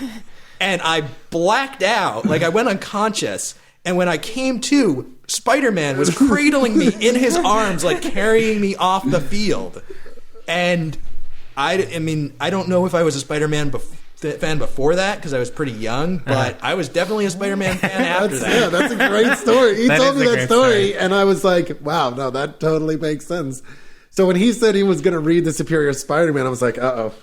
S2: And I blacked out, like I went unconscious. And when I came to, Spider-Man was cradling me in his arms, like carrying me off the field. And I mean, I don't know if I was a Spider-Man fan before that because I was pretty young, but I was definitely a Spider-Man fan after that.
S3: Yeah, that's a great story. He
S1: That
S3: told
S1: is
S3: me
S1: a
S3: that
S1: great
S3: story,
S1: story.
S3: and I was like, wow, no, that totally makes sense. So when he said he was going to read The Superior Spider-Man, I was like, uh-oh.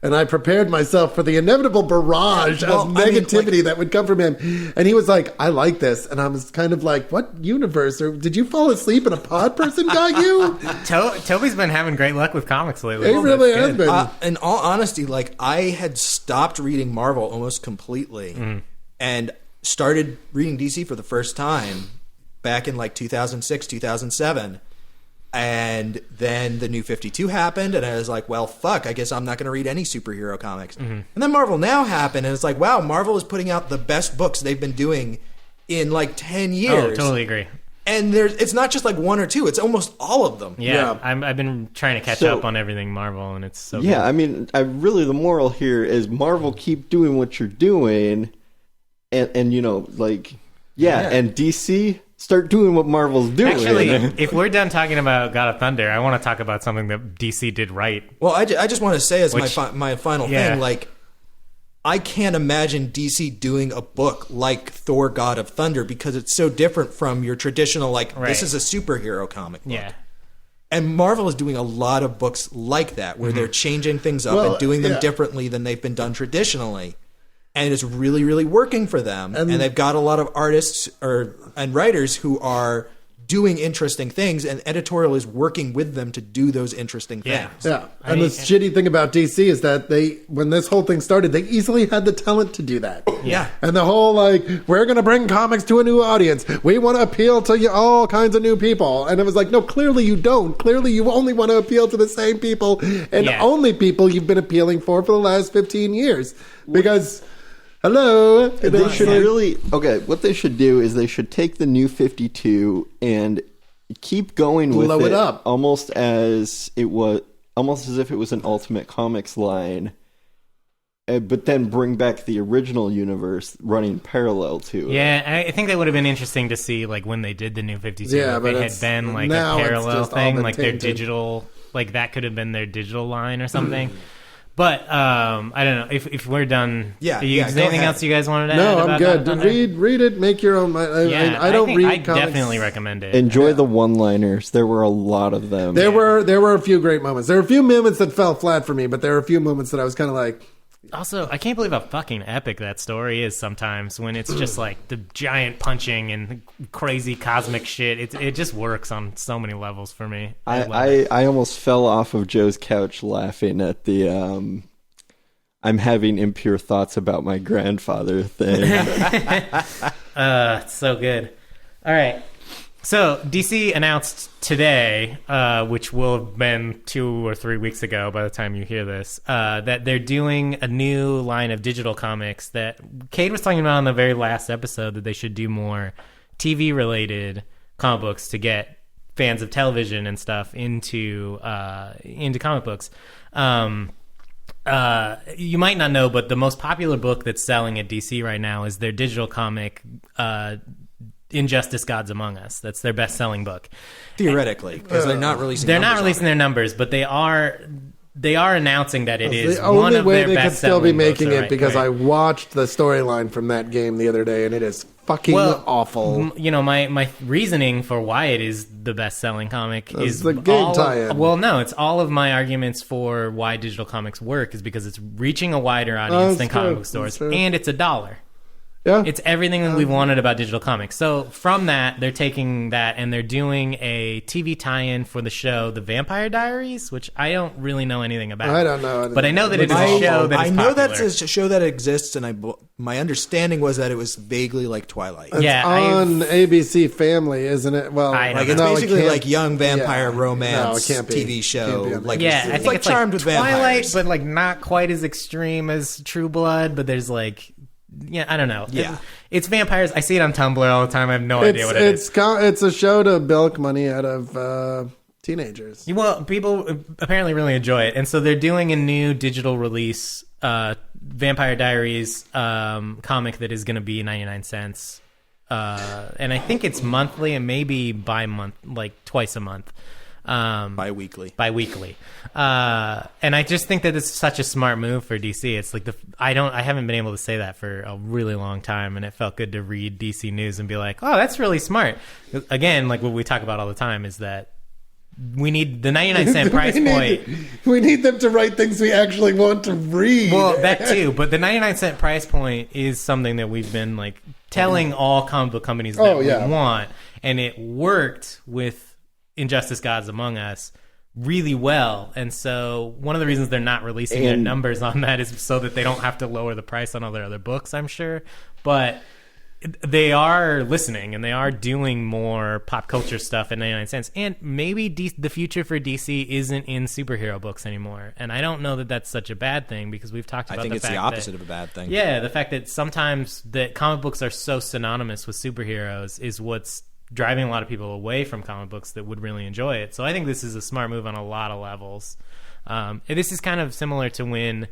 S3: And I prepared myself for the inevitable barrage of negativity that would come from him. And he was like, I like this. And I was kind of like, what universe? Or did you fall asleep and a pod person got you?
S1: Toby's been having great luck with comics lately.
S3: He really has
S1: Good.
S3: been.
S2: In all honesty, like I had stopped reading Marvel almost completely and started reading DC for the first time back in like 2006, 2007. And then the New 52 happened, and I was like, well, fuck, I guess I'm not going to read any superhero comics. And then Marvel Now happened, and it's like, wow, Marvel is putting out the best books they've been doing in like 10 years.
S1: Oh, totally agree.
S2: And it's not just like one or two, it's almost all of them.
S1: Yeah, I've been trying to catch up on everything Marvel, and it's so good.
S4: I mean, the moral here is Marvel, keep doing what you're doing, and you know, like, and DC, start doing what Marvel's doing.
S1: Actually, if we're done talking about God of Thunder, I want to talk about something that DC did right.
S2: Well, I just want to say as
S1: Which-
S2: my final
S1: yeah.
S2: thing, like, I can't imagine DC doing a book like Thor: God of Thunder because it's so different from your traditional, like,
S1: Right.
S2: this is a superhero comic book.
S1: Yeah.
S2: And Marvel is doing a lot of books like that, where they're changing things up
S3: Well,
S2: and doing them
S3: yeah.
S2: differently than they've been done traditionally. and it's really, really working for them. And they've got a lot of artists and writers who are doing interesting things, and editorial is working with them to do those interesting things.
S3: Yeah. And the shitty thing about DC is that when this whole thing started, they easily had the talent to do that.
S2: Yeah.
S3: And the whole, we're going to bring comics to a new audience. We want to appeal to all kinds of new people. And it was like, no, clearly you don't. Clearly you only want to appeal to the same people and only people you've been appealing for the last 15 years. Because... Hello.
S4: They should what they should do is they should take the New 52 and keep going with
S3: it up.
S4: almost as if it was an Ultimate Comics line, but then bring back the original universe running parallel to it.
S1: Yeah, I think that would have been interesting to see, when they did the New 52,
S3: yeah,
S1: if it had been a parallel thing, their digital, that could have been their digital line or something. But I don't know if we're done.
S2: Yeah,
S1: is there anything else you guys wanted to add?
S3: No, I'm good. Read it. Make your own. I don't read.
S1: I
S3: comics.
S1: definitely recommend it.
S4: Enjoy the one-liners. There were a lot of them.
S3: There were a few great moments. There were a few moments that fell flat for me, but there were a few moments that I was kind of like.
S1: Also, I can't believe how fucking epic that story is sometimes when it's just the giant punching and crazy cosmic shit. It just works on so many levels for me.
S4: I almost fell off of Joe's couch laughing at the I'm having impure thoughts about my grandfather thing.
S1: It's so good. All right. So, DC announced today, which will have been 2 or 3 weeks ago by the time you hear this, that they're doing a new line of digital comics that Cade was talking about on the very last episode, that they should do more TV-related comic books to get fans of television and stuff into comic books. You might not know, but the most popular book that's selling at DC right now is their digital comic, Injustice: Gods Among Us. That's their best-selling book.
S2: Theoretically, because they're not releasing.
S1: They're not releasing their numbers, but they are announcing that it is one of their best-selling books. The only way they could still be
S3: making it because I watched the storyline from that game the other day, and it is fucking awful.
S1: My reasoning for why it is the best-selling comic is
S3: the game tie-in.
S1: Well, no, it's all of my arguments for why digital comics work is because it's reaching a wider audience than comic book stores, and it's $1.
S3: Yeah.
S1: It's everything that we've wanted about digital comics. So from that, they're taking that and they're doing a TV tie-in for the show The Vampire Diaries, which I don't really know anything about.
S3: I don't know anything.
S1: But I know that it is a show that is popular.
S2: I know that's a show that exists, and my understanding was that it was vaguely like Twilight.
S3: It's on ABC Family, isn't it? Well,
S2: it's basically like young vampire romance TV show.
S1: I think
S2: it's like Charmed with
S1: Twilight,
S2: vampires.
S1: but not quite as extreme as True Blood, but there's I don't know.
S2: Yeah.
S1: It's vampires. I see it on Tumblr all the time. I have no idea what it is.
S3: It's a show to bilk money out of teenagers.
S1: Well, people apparently really enjoy it. And so they're doing a new digital release Vampire Diaries comic that is going to be 99 cents. And I think it's monthly and maybe bi-month, twice a month.
S2: Bi-weekly.
S1: And I just think that it's such a smart move for DC. It's I haven't been able to say that for a really long time, and it felt good to read DC news and be like, oh, that's really smart. Again, what we talk about all the time is that we need the 99-cent price point.
S3: We need them to write things we actually want to read.
S1: Well, that too, but the 99-cent price point is something that we've been telling all comic book companies that we want, and it worked with Injustice: Gods Among Us really well. And so one of the reasons they're not releasing their numbers on that is so that they don't have to lower the price on all their other books, I'm sure. But they are listening and they are doing more pop culture stuff at 99 cents. And maybe the future for DC isn't in superhero books anymore. And I don't know that that's such a bad thing because we've talked about
S2: the opposite of a bad thing.
S1: Yeah, the fact that sometimes that comic books are so synonymous with superheroes is what's driving a lot of people away from comic books that would really enjoy it. So I think this is a smart move on a lot of levels. This is kind of similar to when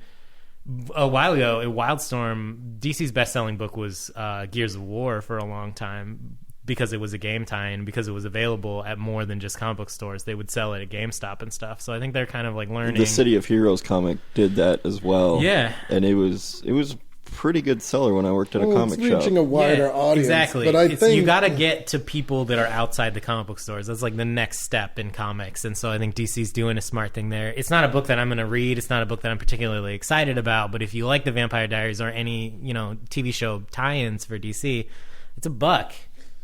S1: a while ago at Wildstorm, DC's best-selling book was Gears of War for a long time because it was a game tie-in, because it was available at more than just comic book stores. They would sell it at GameStop and stuff. So I think they're kind of learning.
S4: The City of Heroes comic did that as well.
S1: Yeah.
S4: And it was pretty good seller when I worked at a comic
S3: it's
S4: shop.
S3: reaching a wider audience.
S1: Exactly.
S3: But I think
S1: you got to get to people that are outside the comic book stores. That's like the next step in comics. And so I think DC's doing a smart thing there. It's not a book that I'm going to read. It's not a book that I'm particularly excited about. But if you like the Vampire Diaries or any, TV show tie-ins for DC, it's $1.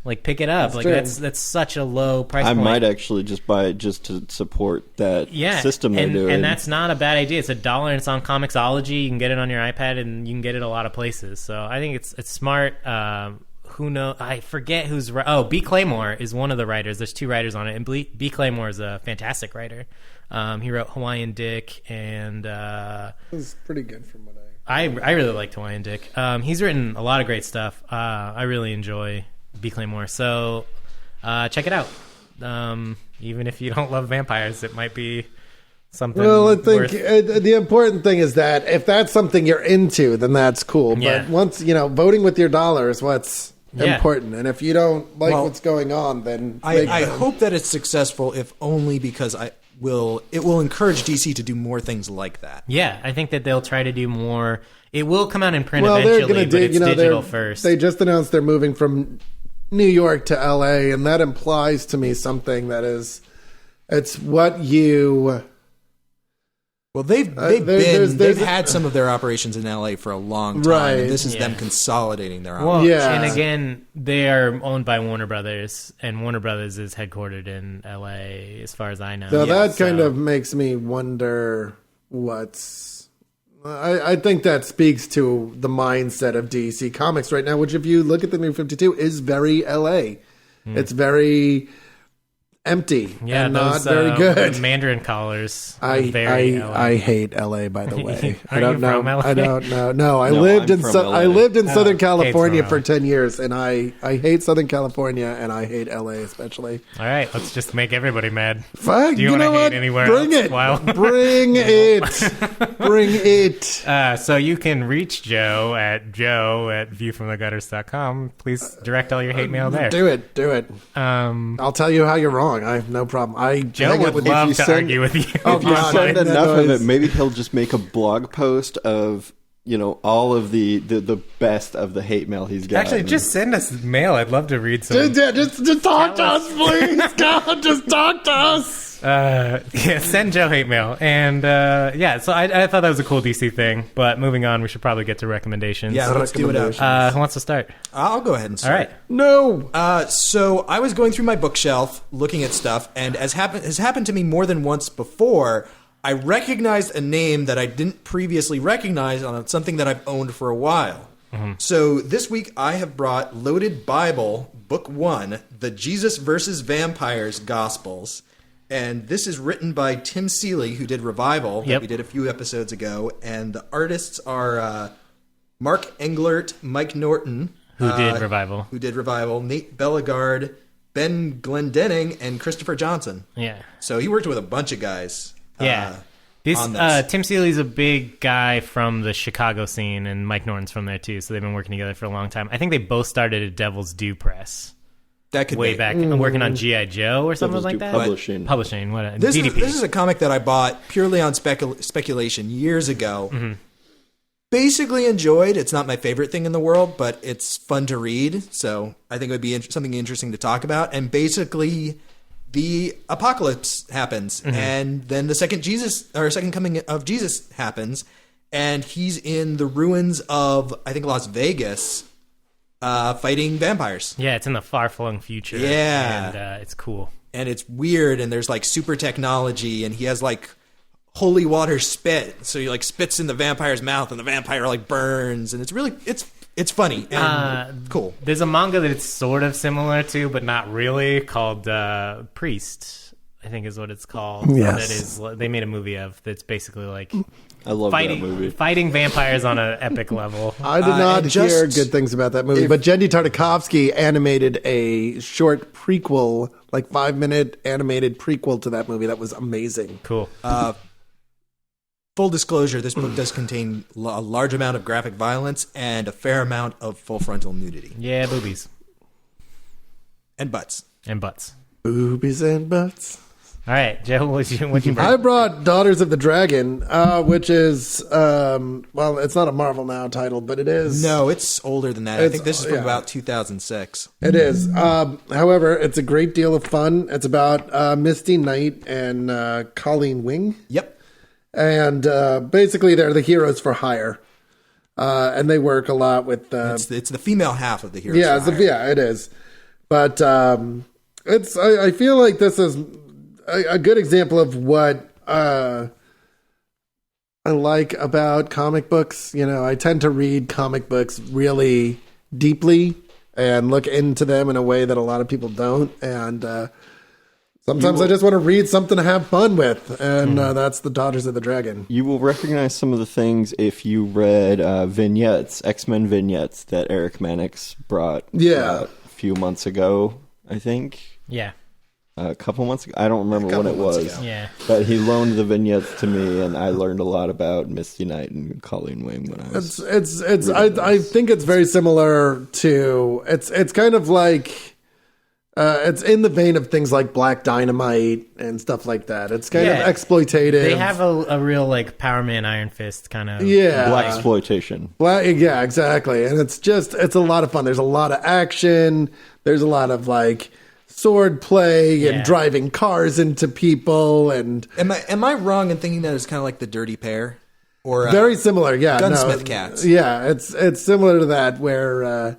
S1: Like, pick it up. That's such a low price
S4: I
S1: point.
S4: might actually just buy it just to support that system they're doing.
S1: And that's not a bad idea. It's $1 and it's on Comixology. You can get it on your iPad and you can get it a lot of places. So I think it's smart. Who knows? I forget who's... B. Claymore is one of the writers. There's 2 writers on it. And B. Claymore is a fantastic writer. He wrote Hawaiian Dick and...
S3: it was pretty good from what
S1: I really liked Hawaiian Dick. He's written a lot of great stuff. I really enjoy... B. Claymore. So check it out. Even if you don't love vampires, it might be something.
S3: Well, I think the important thing is that if that's something you're into, then that's cool.
S1: Yeah.
S3: But once voting with your dollar is what's important. And if you don't like what's going on, then
S2: I hope that it's successful, if only because it will encourage DC to do more things like that.
S1: Yeah, I think that they'll try to do more. It will come out in print
S3: they're
S1: eventually,
S3: going to
S1: but
S3: do.
S1: it's digital first.
S3: They just announced they're moving from New York to LA, and that implies to me something that is, it's what you.
S2: Well, they've had some of their operations in LA for a long time,
S3: right?
S2: And this is them consolidating their
S1: Well,
S2: operations.
S1: and again, they are owned by Warner Brothers, and Warner Brothers is headquartered in LA, as far as I know.
S3: So that kind of makes me wonder what's. I think that speaks to the mindset of DC Comics right now, which, if you look at the New 52, is very LA. It's very empty and not very good.
S1: Mandarin collars.
S3: I hate LA, by the way. I don't know. I don't know. No, I lived in Southern California for 10 years, and I hate Southern California, and I hate LA especially.
S1: All right, let's just make everybody mad.
S3: Fuck,
S1: do you want to hate anywhere
S3: Bring
S1: else?
S3: it.
S1: Wow.
S3: Bring it. Bring it.
S1: So you can reach Joe at viewfromthegutters.com. Please direct all your hate mail there.
S3: Do it. I'll tell you how you're wrong. I have no problem.
S1: Joe would love to argue with you.
S3: Oh,
S4: If you send enough of it, maybe he'll just make a blog post of all of the best of the hate mail he's got.
S1: Actually, just send us mail. I'd love to read some.
S3: Just talk to us, please. God, just talk to us.
S1: Send Joe hate mail. And so I thought that was a cool DC thing. But moving on, we should probably get to recommendations.
S2: Yeah, let's do it out.
S1: Who wants to start?
S2: I'll go ahead and start.
S1: All right.
S3: No.
S2: So I was going through my bookshelf looking at stuff, and as has happened to me more than once before, I recognized a name that I didn't previously recognize on something that I've owned for a while. Mm-hmm. So this week I have brought Loaded Bible, Book 1, The Jesus versus Vampires Gospels. And this is written by Tim Seeley, who did Revival, that we did a few episodes ago. And the artists are Mark Englert, Mike Norton,
S1: who did Revival,
S2: Nate Bellegarde, Ben Glendenning, and Christopher Johnson.
S1: Yeah.
S2: So he worked with a bunch of guys.
S1: Tim Seeley's a big guy from the Chicago scene, and Mike Norton's from there too. So they've been working together for a long time. I think they both started at Devil's Due Press.
S2: That could
S1: way
S2: be.
S1: back, working on G.I. Joe or something like that.
S4: Publishing,
S1: what?
S2: This
S1: DDP.
S2: This is a comic that I bought purely on speculation years ago.
S1: Mm-hmm.
S2: Basically enjoyed. It's not my favorite thing in the world, but it's fun to read. So I think it would be something interesting to talk about. And basically, the apocalypse happens, and then the second coming of Jesus happens, and he's in the ruins of, I think, Las Vegas, fighting vampires.
S1: Yeah, it's in the far-flung future.
S2: Yeah,
S1: and it's cool,
S2: and it's weird, and there's like super technology, and he has like holy water spit, so he like spits in the vampire's mouth, and the vampire like burns, and it's really it's funny and cool.
S1: There's a manga that it's sort of similar to, but not really, called Priest, I think is what it's called.
S3: Yes.
S1: That is, they made a movie of that's basically like
S4: I love that movie.
S1: Fighting vampires on an epic level.
S3: I did not hear good things about that movie, but Jendy Tartakovsky animated a short prequel, like 5-minute animated prequel to that movie that was amazing.
S1: Cool.
S2: Full disclosure, this book does contain a large amount of graphic violence and a fair amount of full frontal nudity.
S1: Yeah, boobies.
S2: And butts.
S1: And butts.
S3: Boobies and butts.
S1: All right, Joe, what'd you bring?
S3: I brought Daughters of the Dragon, which is, well, it's not a Marvel Now title, but it is.
S2: No, it's older than that. I think this is from about 2006.
S3: It is. However, it's a great deal of fun. It's about Misty Knight and Colleen Wing.
S2: Yep.
S3: And basically, they're the heroes for hire. And they work a lot with...
S2: it's the female half of the heroes for hire.
S3: Yeah, it is. But I feel like this is a good example of what I like about comic books. You know, I tend to read comic books really deeply and look into them in a way that a lot of people don't. And sometimes I just want to read something to have fun with. And that's the Daughters of the Dragon.
S4: You will recognize some of the things if you read vignettes, X-Men vignettes that Eric Mannix brought a few months ago, I think.
S1: Yeah.
S4: A couple months ago. I don't remember when it was.
S1: Yeah.
S4: But he loaned the vignettes to me, and I learned a lot about Misty Knight and Colleen Wing when I was...
S3: I think it's very similar to... It's kind of like... it's in the vein of things like Black Dynamite and stuff like that. It's kind of exploitative.
S1: They have a real like Power Man Iron Fist kind of
S4: black exploitation.
S3: Yeah, exactly. And it's a lot of fun. There's a lot of action. There's a lot of like sword play and driving cars into people. And
S2: am I wrong in thinking that it's kind of like the Dirty Pair? Or
S3: very similar, yeah.
S2: Gunsmith Cats.
S3: Yeah, it's similar to that where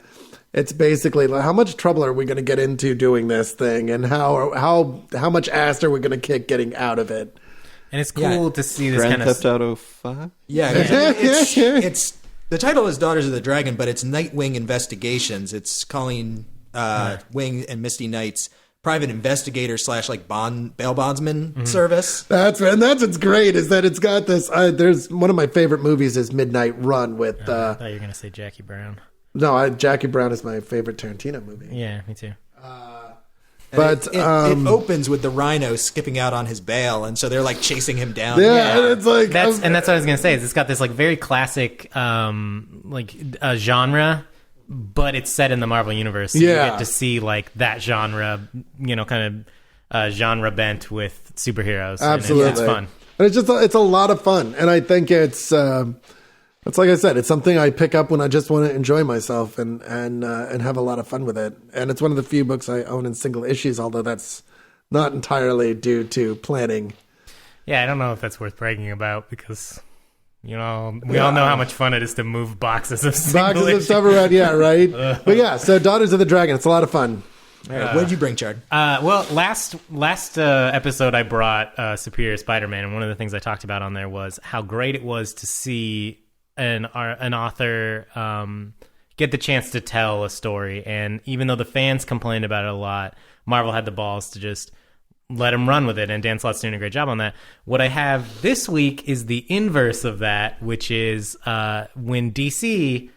S3: it's basically like, how much trouble are we going to get into doing this thing, and how much ass are we going to kick getting out of it?
S1: And it's cool to see this
S4: Grand
S1: kind of
S4: Theft Auto 5?
S2: Yeah, it's the title is Daughters of the Dragon, but it's Nightwing Investigations. It's Colleen Wing and Misty Knight's private investigator / like bail bondsman service.
S3: That's what's great is that it's got this. There's one of my favorite movies is Midnight Run with.
S1: I thought you were going to say Jackie Brown.
S3: No, Jackie Brown is my favorite Tarantino movie.
S1: Yeah, me too.
S3: But
S2: it opens with the rhino skipping out on his bail, and so they're like chasing him down.
S3: Yeah, and it's like
S1: that's what I was gonna say. Is it's got this like very classic genre, but it's set in the Marvel universe. So you get to see like that genre, kind of genre bent with superheroes.
S3: Absolutely,
S1: and it's fun.
S3: And it's a lot of fun, and I think it's like I said, it's something I pick up when I just want to enjoy myself and have a lot of fun with it. And it's one of the few books I own in single issues, although that's not entirely due to planning.
S1: Yeah, I don't know if that's worth bragging about because, we all know how much fun it is to move boxes of single issues.
S3: Stuff around, yeah, right? But yeah, so Daughters of the Dragon, it's a lot of fun.
S2: All right, what did you bring, Chard?
S1: Well, last episode I brought Superior Spider-Man, and one of the things I talked about on there was how great it was to see an author get the chance to tell a story. And even though the fans complained about it a lot, Marvel had the balls to just let him run with it, and Dan Slott's doing a great job on that. What I have this week is the inverse of that, which is when DC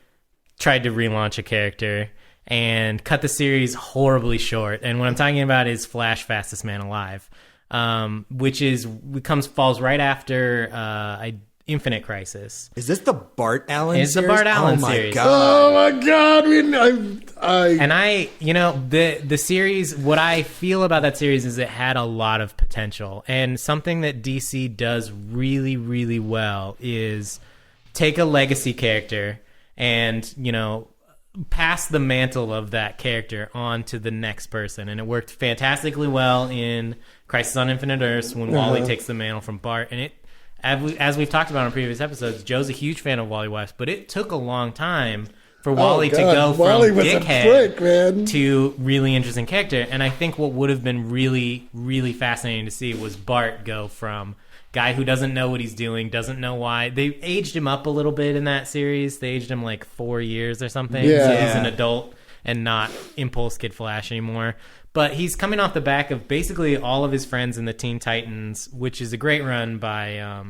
S1: tried to relaunch a character and cut the series horribly short. And what I'm talking about is Flash Fastest Man Alive, which falls right after Infinite Crisis.
S2: Is this the Bart Allen
S1: series? It's the Bart Allen series.
S3: Oh my god!
S1: The series, what I feel about that series is it had a lot of potential, and something that DC does really, really well is take a legacy character and pass the mantle of that character on to the next person, and it worked fantastically well in Crisis on Infinite Earths when Wally takes the mantle from Bart, and it. As we've talked about in previous episodes, Joe's a huge fan of Wally West, but it took a long time for Wally to go from dickhead to really interesting character. And I think what would have been really, really fascinating to see was Bart go from guy who doesn't know what he's doing, doesn't know why. They aged him up a little bit in that series. They aged him like 4 years or something.
S3: Yeah.
S1: So he's an adult and not Impulse Kid Flash anymore. But he's coming off the back of basically all of his friends in the Teen Titans, which is a great run by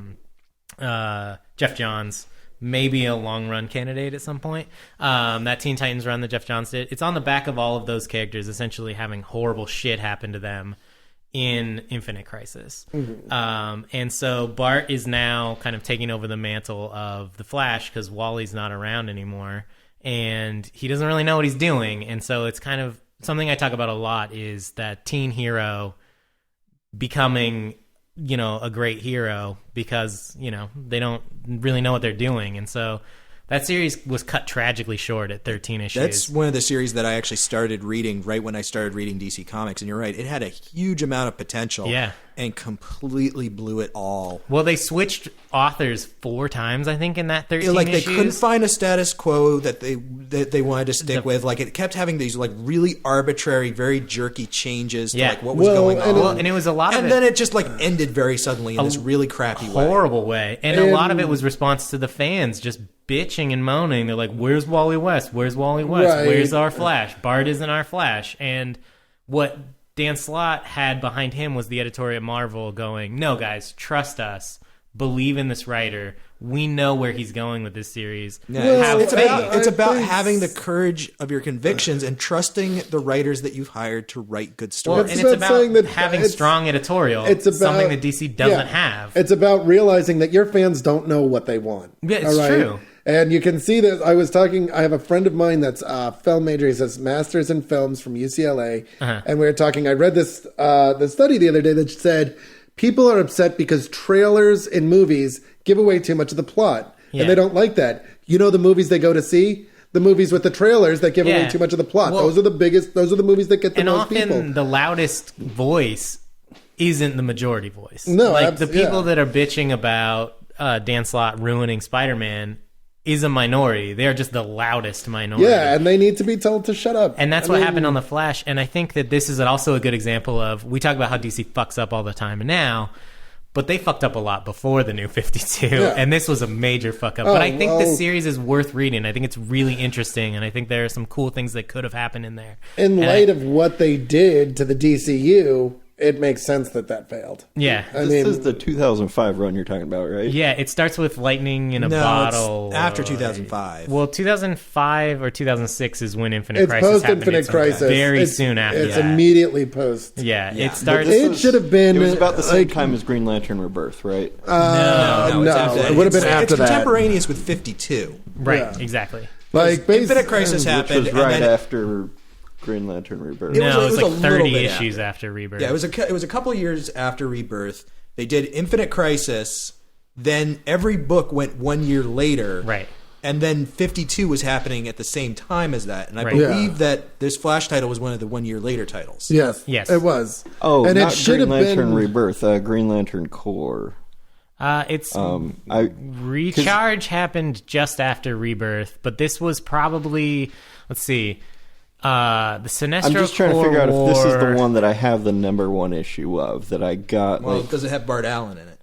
S1: Jeff Johns. Maybe a long run candidate at some point. That Teen Titans run that Jeff Johns did. It's on the back of all of those characters essentially having horrible shit happen to them in Infinite Crisis. Mm-hmm. And so Bart is now kind of taking over the mantle of the Flash because Wally's not around anymore. And he doesn't really know what he's doing. And so it's kind of something I talk about a lot is that teen hero becoming, a great hero because, they don't really know what they're doing. And so that series was cut tragically short at 13 issues.
S2: That's one of the series that I actually started reading right when I started reading DC Comics. And you're right, it had a huge amount of potential.
S1: Yeah.
S2: And completely blew it all.
S1: Well, they switched authors 4 times, I think, in that 13
S2: Like,
S1: issues.
S2: they couldn't find a status quo that they wanted to stick with. Like, it kept having these, like, really arbitrary, very jerky changes to, like, what was going on.
S1: And it was a lot of it.
S2: And then it just, like, ended very suddenly in this really crappy way.
S1: Horrible way. And a lot of it was response to the fans just bitching and moaning. They're like, where's Wally West? Where's Wally West?
S3: Right.
S1: Where's our Flash? Bart isn't our Flash. And what Dan Slott had behind him was the editorial at Marvel going, no, guys, trust us. Believe in this writer. We know where he's going with this series.
S2: Yeah,
S1: Have faith.
S2: it's about having the courage of your convictions and trusting the writers that you've hired to write good stories.
S1: And it's about having strong editorial.
S3: It's about
S1: something that DC doesn't have.
S3: It's about realizing that your fans don't know what they want.
S1: Yeah, it's true.
S3: And you can see that. I have a friend of mine that's a film major. He says Masters in Films from UCLA. And we were talking, I read this the study the other day that said people are upset because trailers in movies give away too much of the plot. And they don't like that. The movies they go to see? The movies with the trailers that give away too much of the plot.
S1: Well,
S3: those are the movies that get the most people.
S1: And often the loudest voice isn't the majority voice.
S3: No,
S1: like the people that are bitching about Dan Slott ruining Spider-Man is a minority. They are just the loudest minority.
S3: Yeah, and they need to be told to shut up.
S1: And that's what happened on The Flash. And I think that this is also a good example of, we talk about how DC fucks up all the time now, but they fucked up a lot before the New 52. Yeah. And this was a major fuck up. But I think this series is worth reading. I think it's really interesting. And I think there are some cool things that could have happened in there.
S3: In light of what they did to the DCU, it makes sense that failed.
S1: Yeah.
S4: This is the 2005 run you're talking about, right?
S1: Yeah, it starts with lightning in a bottle.
S2: It's after 2005.
S1: Well, 2005 or 2006 is when Infinite
S3: It's
S1: Crisis
S3: post
S1: happened.
S3: Infinite Crisis.
S1: Very soon after
S3: It's
S1: that.
S3: immediately post.
S1: Yeah,
S2: Yeah.
S1: it starts.
S3: It should have been.
S4: It was about the same time as Green Lantern Rebirth, right?
S3: No,
S2: it's after that.
S3: it would have been after
S2: it's
S3: that.
S2: contemporaneous with 52.
S1: Right,
S3: Yeah.
S1: exactly.
S3: Like
S2: Infinite Crisis happened.
S4: Which was right
S2: and then,
S4: after Green Lantern Rebirth.
S2: It
S1: No, it was
S2: a
S1: like
S2: little
S1: 30
S2: bit
S1: issues after Rebirth.
S2: Yeah, it was a couple years after Rebirth. They did Infinite Crisis. Then every book went 1 year later.
S1: Right.
S2: And then 52 was happening at the same time as that. And I
S1: Right.
S2: believe that this Flash title was one of the 1 year later titles.
S3: Yes,
S1: Yes.
S3: it was.
S4: Oh,
S3: and
S4: not
S3: it should
S4: Green
S3: have
S4: Lantern
S3: been
S4: Rebirth, Green Lantern Corps.
S1: It's Recharge happened just after Rebirth, but this was probably, let's see, the Sinestro
S4: I'm just trying to
S1: Corps
S4: figure out if this is the
S1: War-
S4: one that I have the #1 issue of that I got.
S2: Well, does it have Bart Allen in it?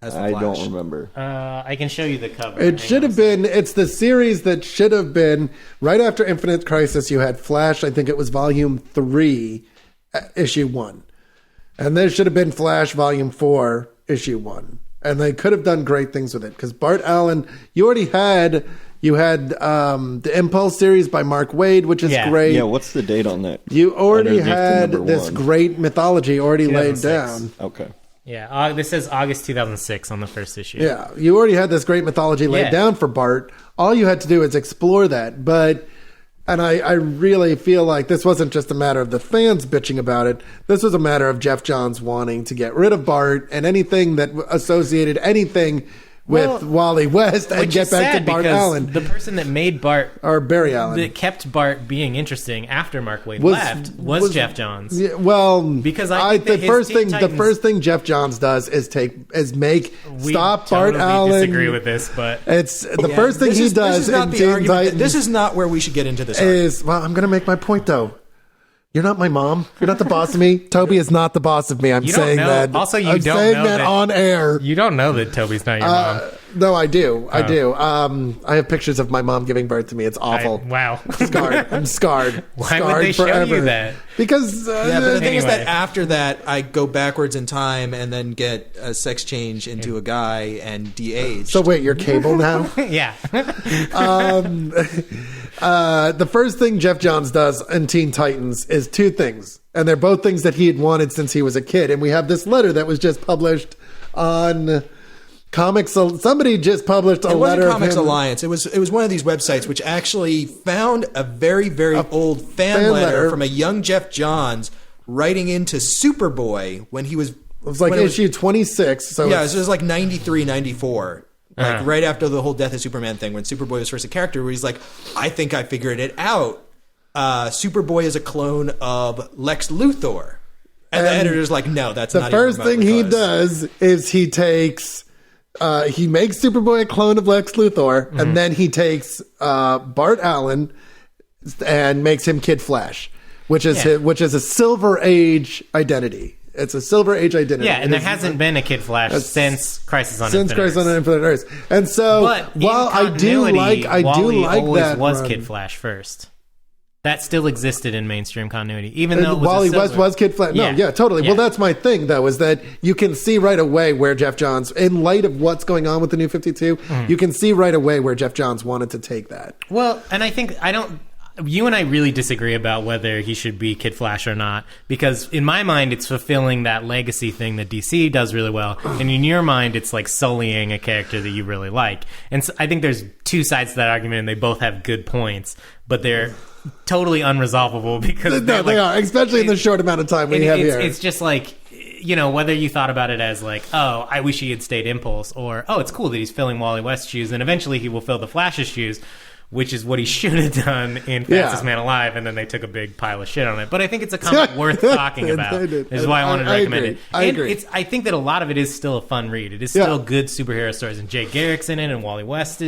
S2: As the
S4: I
S2: Flash?
S4: don't remember.
S1: I can show you the cover.
S3: It should have been. It's the series that should have been right after Infinite Crisis. You had Flash. I think it was Volume 3, Issue 1, and there should have been Flash Volume 4, Issue 1, and they could have done great things with it because Bart Allen. You had the Impulse series by Mark Waid, which is great.
S4: Yeah, what's the date on that?
S3: You already
S4: Underneath the
S3: had
S4: number
S3: this
S4: 1.
S3: great mythology already laid
S1: 2006.
S3: down.
S4: Okay.
S1: Yeah, this says August 2006 on the first issue.
S3: Yeah, you already had this great mythology laid down for Bart. All you had to do is explore that. And I really feel like this wasn't just a matter of the fans bitching about it. This was a matter of Jeff Johns wanting to get rid of Bart and anything that associated anything with Wally West and
S1: Which
S3: get
S1: is
S3: back
S1: sad
S3: to Bart
S1: because
S3: Allen.
S1: the person that made Bart,
S3: Or Barry Allen.
S1: that kept Bart being interesting after Mark Waid left, was Jeff Johns.
S3: Yeah, well,
S1: Because I think that
S3: the
S1: his Teen Titans-
S3: first thing Jeff Johns does is stop Bart
S1: totally
S3: Allen.
S1: disagree with this, but
S3: It's the first thing
S2: This
S3: he
S2: is
S3: does
S2: not
S3: in
S2: the
S3: Teen
S2: argument.
S3: Titans.
S2: This is not where we should get into this argument.
S3: Is well, I'm going to make my point though. You're not my mom. You're not the boss of me. Toby is not the boss of me. I'm
S1: You don't
S3: saying
S1: know-
S3: that.
S1: also, you
S3: I'm
S1: don't
S3: saying
S1: know
S3: that
S1: that-
S3: on air.
S1: you don't know that Toby's not your mom.
S3: No, I do. I do. I have pictures of my mom giving birth to me. It's awful.
S1: Wow.
S3: Scarred. I'm scarred.
S1: Why
S3: scarred
S1: would they
S3: forever.
S1: show you that?
S3: Because
S2: Yeah, but the thing is
S1: Anyway.
S2: that after that, I go backwards in time and then get a sex change into a guy and de-aged.
S3: so wait, you're cable now?
S1: Yeah.
S3: The first thing Jeff Johns does in Teen Titans is two things. And they're both things that he had wanted since he was a kid. And we have this letter that was just published on Comics. Somebody just published a
S2: it
S3: letter
S2: wasn't
S3: of
S2: Comics
S3: him.
S2: Alliance. It was one of these websites which actually found a very, very old fan letter from a young Jeff Johns writing into Superboy when he was
S3: was like issue 26. So
S2: yeah, it was like 93, 94. Like right after the whole Death of Superman thing, when Superboy was first a character, where he's like, I think I figured it out. Superboy is a clone of Lex Luthor. And the editor's like, no, that's not
S3: the first thing he does is he makes Superboy a clone of Lex Luthor, and then he takes Bart Allen and makes him Kid Flash, which is a Silver Age identity. It's a Silver Age identity.
S1: Yeah, and there hasn't been a Kid Flash since Crisis on Infinite
S3: Earths. And so,
S1: but
S3: while I do like that,
S1: was Kid Flash first. That still existed in mainstream continuity, even though it was
S3: Wally West was Kid Flash. No, yeah, totally. Yeah. Well, that's my thing, though, is that you can see right away where Jeff Johns, in light of what's going on with the New 52, you can see right away where Jeff Johns wanted to take that.
S1: Well, and you and I really disagree about whether he should be Kid Flash or not, because in my mind, it's fulfilling that legacy thing that DC does really well, and in your mind, it's like sullying a character that you really like. And so I think there's two sides to that argument, and they both have good points, but they're totally unresolvable because
S3: they are, especially in the short amount of time we have here.
S1: It's just like, whether you thought about it as like, oh, I wish he had stayed Impulse, or oh, it's cool that he's filling Wally West's shoes, and eventually he will fill the Flash's shoes, which is what he should have done in Fastest Man Alive, and then they took a big pile of shit on it. But I think it's a comic worth talking about. This is why I wanted to recommend it.
S3: I agree.
S1: I think that a lot of it is still a fun read. It is still good superhero stories, and Jay Garrick's in it, and Wally West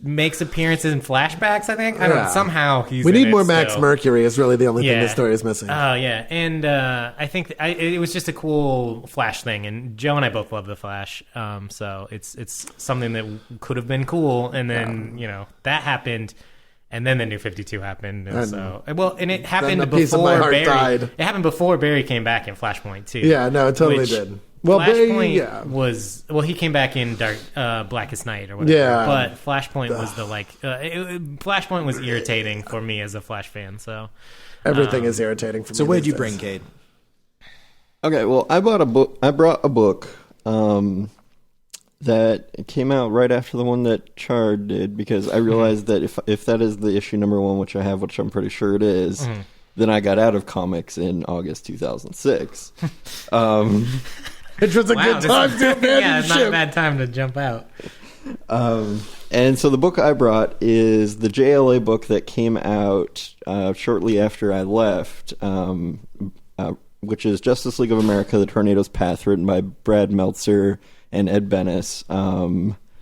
S1: makes appearances in flashbacks, I think. I don't know. Somehow he's
S3: We
S1: in
S3: need
S1: it
S3: more Max
S1: still.
S3: Mercury is really the only thing the story is missing.
S1: Oh, yeah. And I think it was just a cool Flash thing. And Joe and I both love the Flash. So it's something that could have been cool. And then, that happened. And then the New 52 happened. And it happened before Barry died. It happened before Barry came back in Flashpoint, too.
S3: Yeah, no, it totally did. Well,
S1: Flashpoint was he came back in Blackest Night or whatever.
S3: Yeah,
S1: but Flashpoint was Flashpoint was irritating for me as a Flash fan. So
S3: everything is irritating for me.
S2: So what did you bring, Cade?
S4: Okay, well, I brought a book that came out right after the one that Chard did, because I realized that if that is the issue number 1, which I have, which I'm pretty sure it is. Then I got out of comics in August 2006.
S3: Which was a good time to abandon
S1: yeah, it's not a bad time to jump out.
S4: And so the book I brought is the JLA book that came out shortly after I left, which is Justice League of America, The Tornado's Path, written by Brad Meltzer and Ed Benes.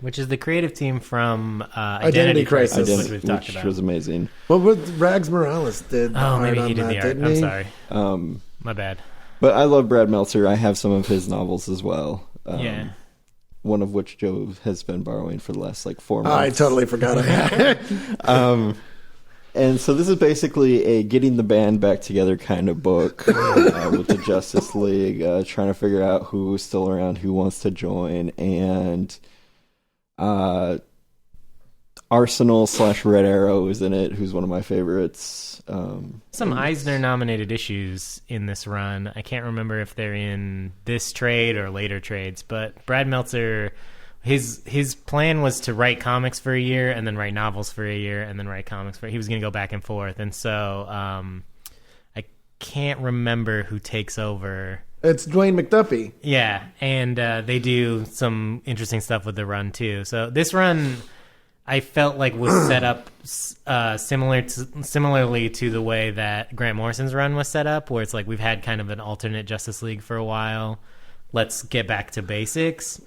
S1: Which is the creative team from Identity Crisis, which we've talked about.
S4: Which was amazing.
S3: Well, what Rags Morales did.
S1: Oh, maybe he did the art. I'm sorry. My bad.
S4: But I love Brad Meltzer. I have some of his novels as well.
S1: Yeah.
S4: One of which Joe has been borrowing for the last 4 months.
S3: I totally forgot I had.
S4: And so this is basically a getting the band back together kind of book with the Justice League, trying to figure out who's still around, who wants to join, and Arsenal / Red Arrow is in it, who's one of my favorites.
S1: Some Eisner-nominated issues in this run. I can't remember if they're in this trade or later trades, but Brad Meltzer, his plan was to write comics for a year and then write novels for a year and then write comics he was going to go back and forth. And so I can't remember who takes over.
S3: It's Dwayne McDuffie.
S1: Yeah, and they do some interesting stuff with the run, too. So this run, I felt like was set up similarly to the way that Grant Morrison's run was set up, where it's like we've had kind of an alternate Justice League for a while. Let's get back to basics.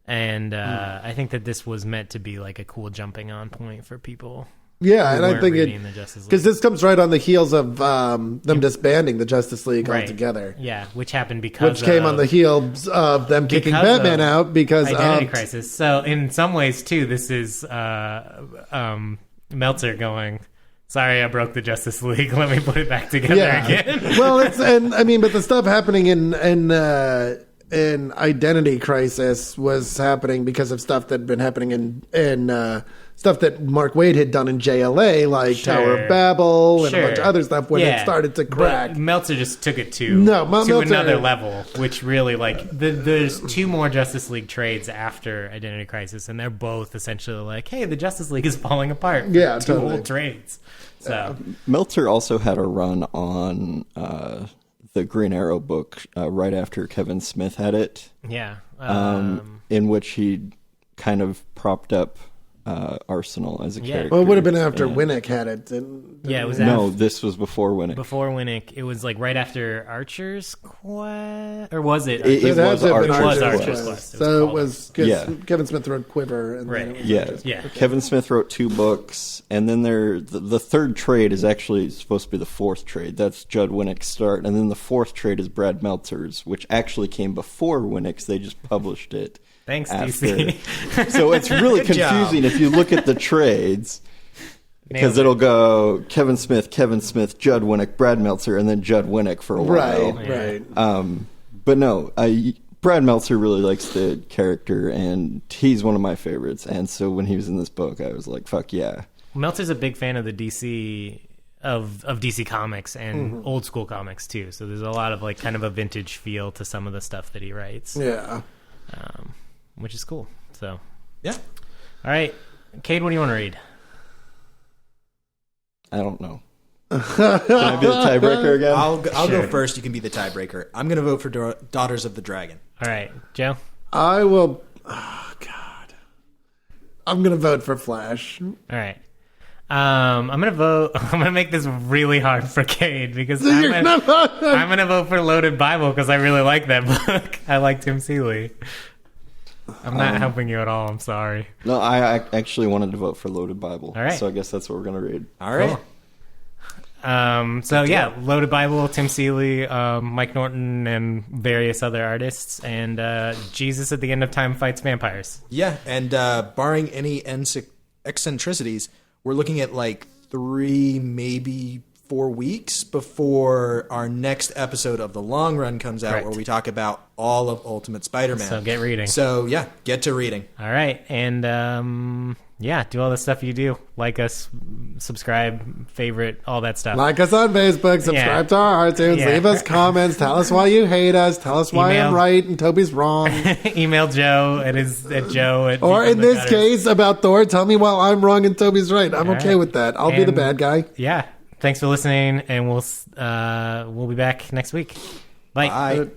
S1: And I think that this was meant to be like a cool jumping on point for people.
S3: Yeah, and I think because this comes right on the heels of them disbanding the Justice League altogether.
S1: Yeah, which happened because
S3: came on the heels of them kicking Batman out because
S1: Identity Crisis. So in some ways too, this is Meltzer going, sorry, I broke the Justice League. Let me put it back together again.
S3: Well, but the stuff happening in Identity Crisis was happening because of stuff that had been happening in stuff that Mark Waid had done in JLA, like Tower of Babel and a bunch of other stuff when it started to crack.
S1: But Meltzer just took it to another level, which really, there's 2 more Justice League trades after Identity Crisis, and they're both essentially like, hey, the Justice League is falling apart.
S3: Yeah,
S1: 2 whole trades. So
S4: Meltzer also had a run on the Green Arrow book right after Kevin Smith had it.
S1: Yeah.
S4: In which he kind of propped up Arsenal as a character.
S3: Well, it would have been after Winnick had it.
S1: Yeah, it was
S4: No, this was before Winnick.
S1: before Winnick. It was like right after Archer's Quest, or was it?
S4: It
S3: It
S4: was
S3: had to have been
S4: Archer's
S1: Archer's
S4: Quest.
S1: Quest.
S3: So it was because
S4: Yeah.
S3: Kevin Smith wrote Quiver. And then it was
S4: Yeah.
S3: Archer's
S1: Yeah.
S3: Quest.
S4: Kevin Smith wrote 2 books, and then the third trade is actually supposed to be the 4th trade. That's Judd Winnick's start, and then the 4th trade is Brad Meltzer's, which actually came before Winnick's. They just published it.
S1: Thanks,
S4: after.
S1: DC.
S4: So it's really
S2: Good job.
S4: confusing if you look at the trades, because
S1: Nailed it.
S4: it'll go Kevin Smith, Judd Winnick, Brad Meltzer, and then Judd Winnick for a while.
S3: Right, right.
S4: But no, Brad Meltzer really likes the character, and he's one of my favorites. And so when he was in this book, I was like, fuck yeah.
S1: Meltzer's a big fan of the DC of DC Comics and old school comics too. So there's a lot of like kind of a vintage feel to some of the stuff that he writes.
S3: Yeah.
S1: Which is cool. So,
S2: Yeah.
S1: all right, Cade, what do you want to read?
S4: I don't know. Can I be the tiebreaker again?
S2: I'll
S1: Sure.
S2: go first. You can be the tiebreaker. I'm going to vote for Daughters of the Dragon.
S1: All right, Joe.
S3: I will. Oh, God. I'm going to vote for Flash.
S1: All right. I'm gonna vote. I'm gonna make this really hard for Cade because I'm gonna vote for Loaded Bible because I really like that book. I like Tim Seeley. I'm not helping you at all. I'm sorry.
S4: No, I actually wanted to vote for Loaded Bible.
S1: All right.
S4: So I guess that's what we're going to read.
S2: All right.
S1: So yeah, Loaded Bible, Tim Seeley, Mike Norton, and various other artists, and Jesus at the end of time fights vampires.
S2: Yeah, and barring any eccentricities, we're looking at like 3, maybe 4 weeks before our next episode of The Long Run comes out,
S1: Correct.
S2: where we talk about all of Ultimate Spider-Man.
S1: So get reading.
S2: So yeah, get to reading.
S1: All right, and yeah, do all the stuff you do. Like us, subscribe, favorite, all that stuff.
S3: Like us on Facebook, subscribe to our iTunes,
S1: Yeah.
S3: leave us comments, tell us why you hate us, tell us why
S1: Email.
S3: I'm right and Toby's wrong.
S1: Email Joe at Joe at
S3: Or in
S1: Deep
S3: this
S1: the Gutters.
S3: case about Thor, tell me why I'm wrong and Toby's right. I'm okay
S1: right.
S3: with that. I'll be the
S1: And-
S3: bad guy.
S1: Yeah. Thanks for listening, and we'll be back next week. Bye.
S2: Bye.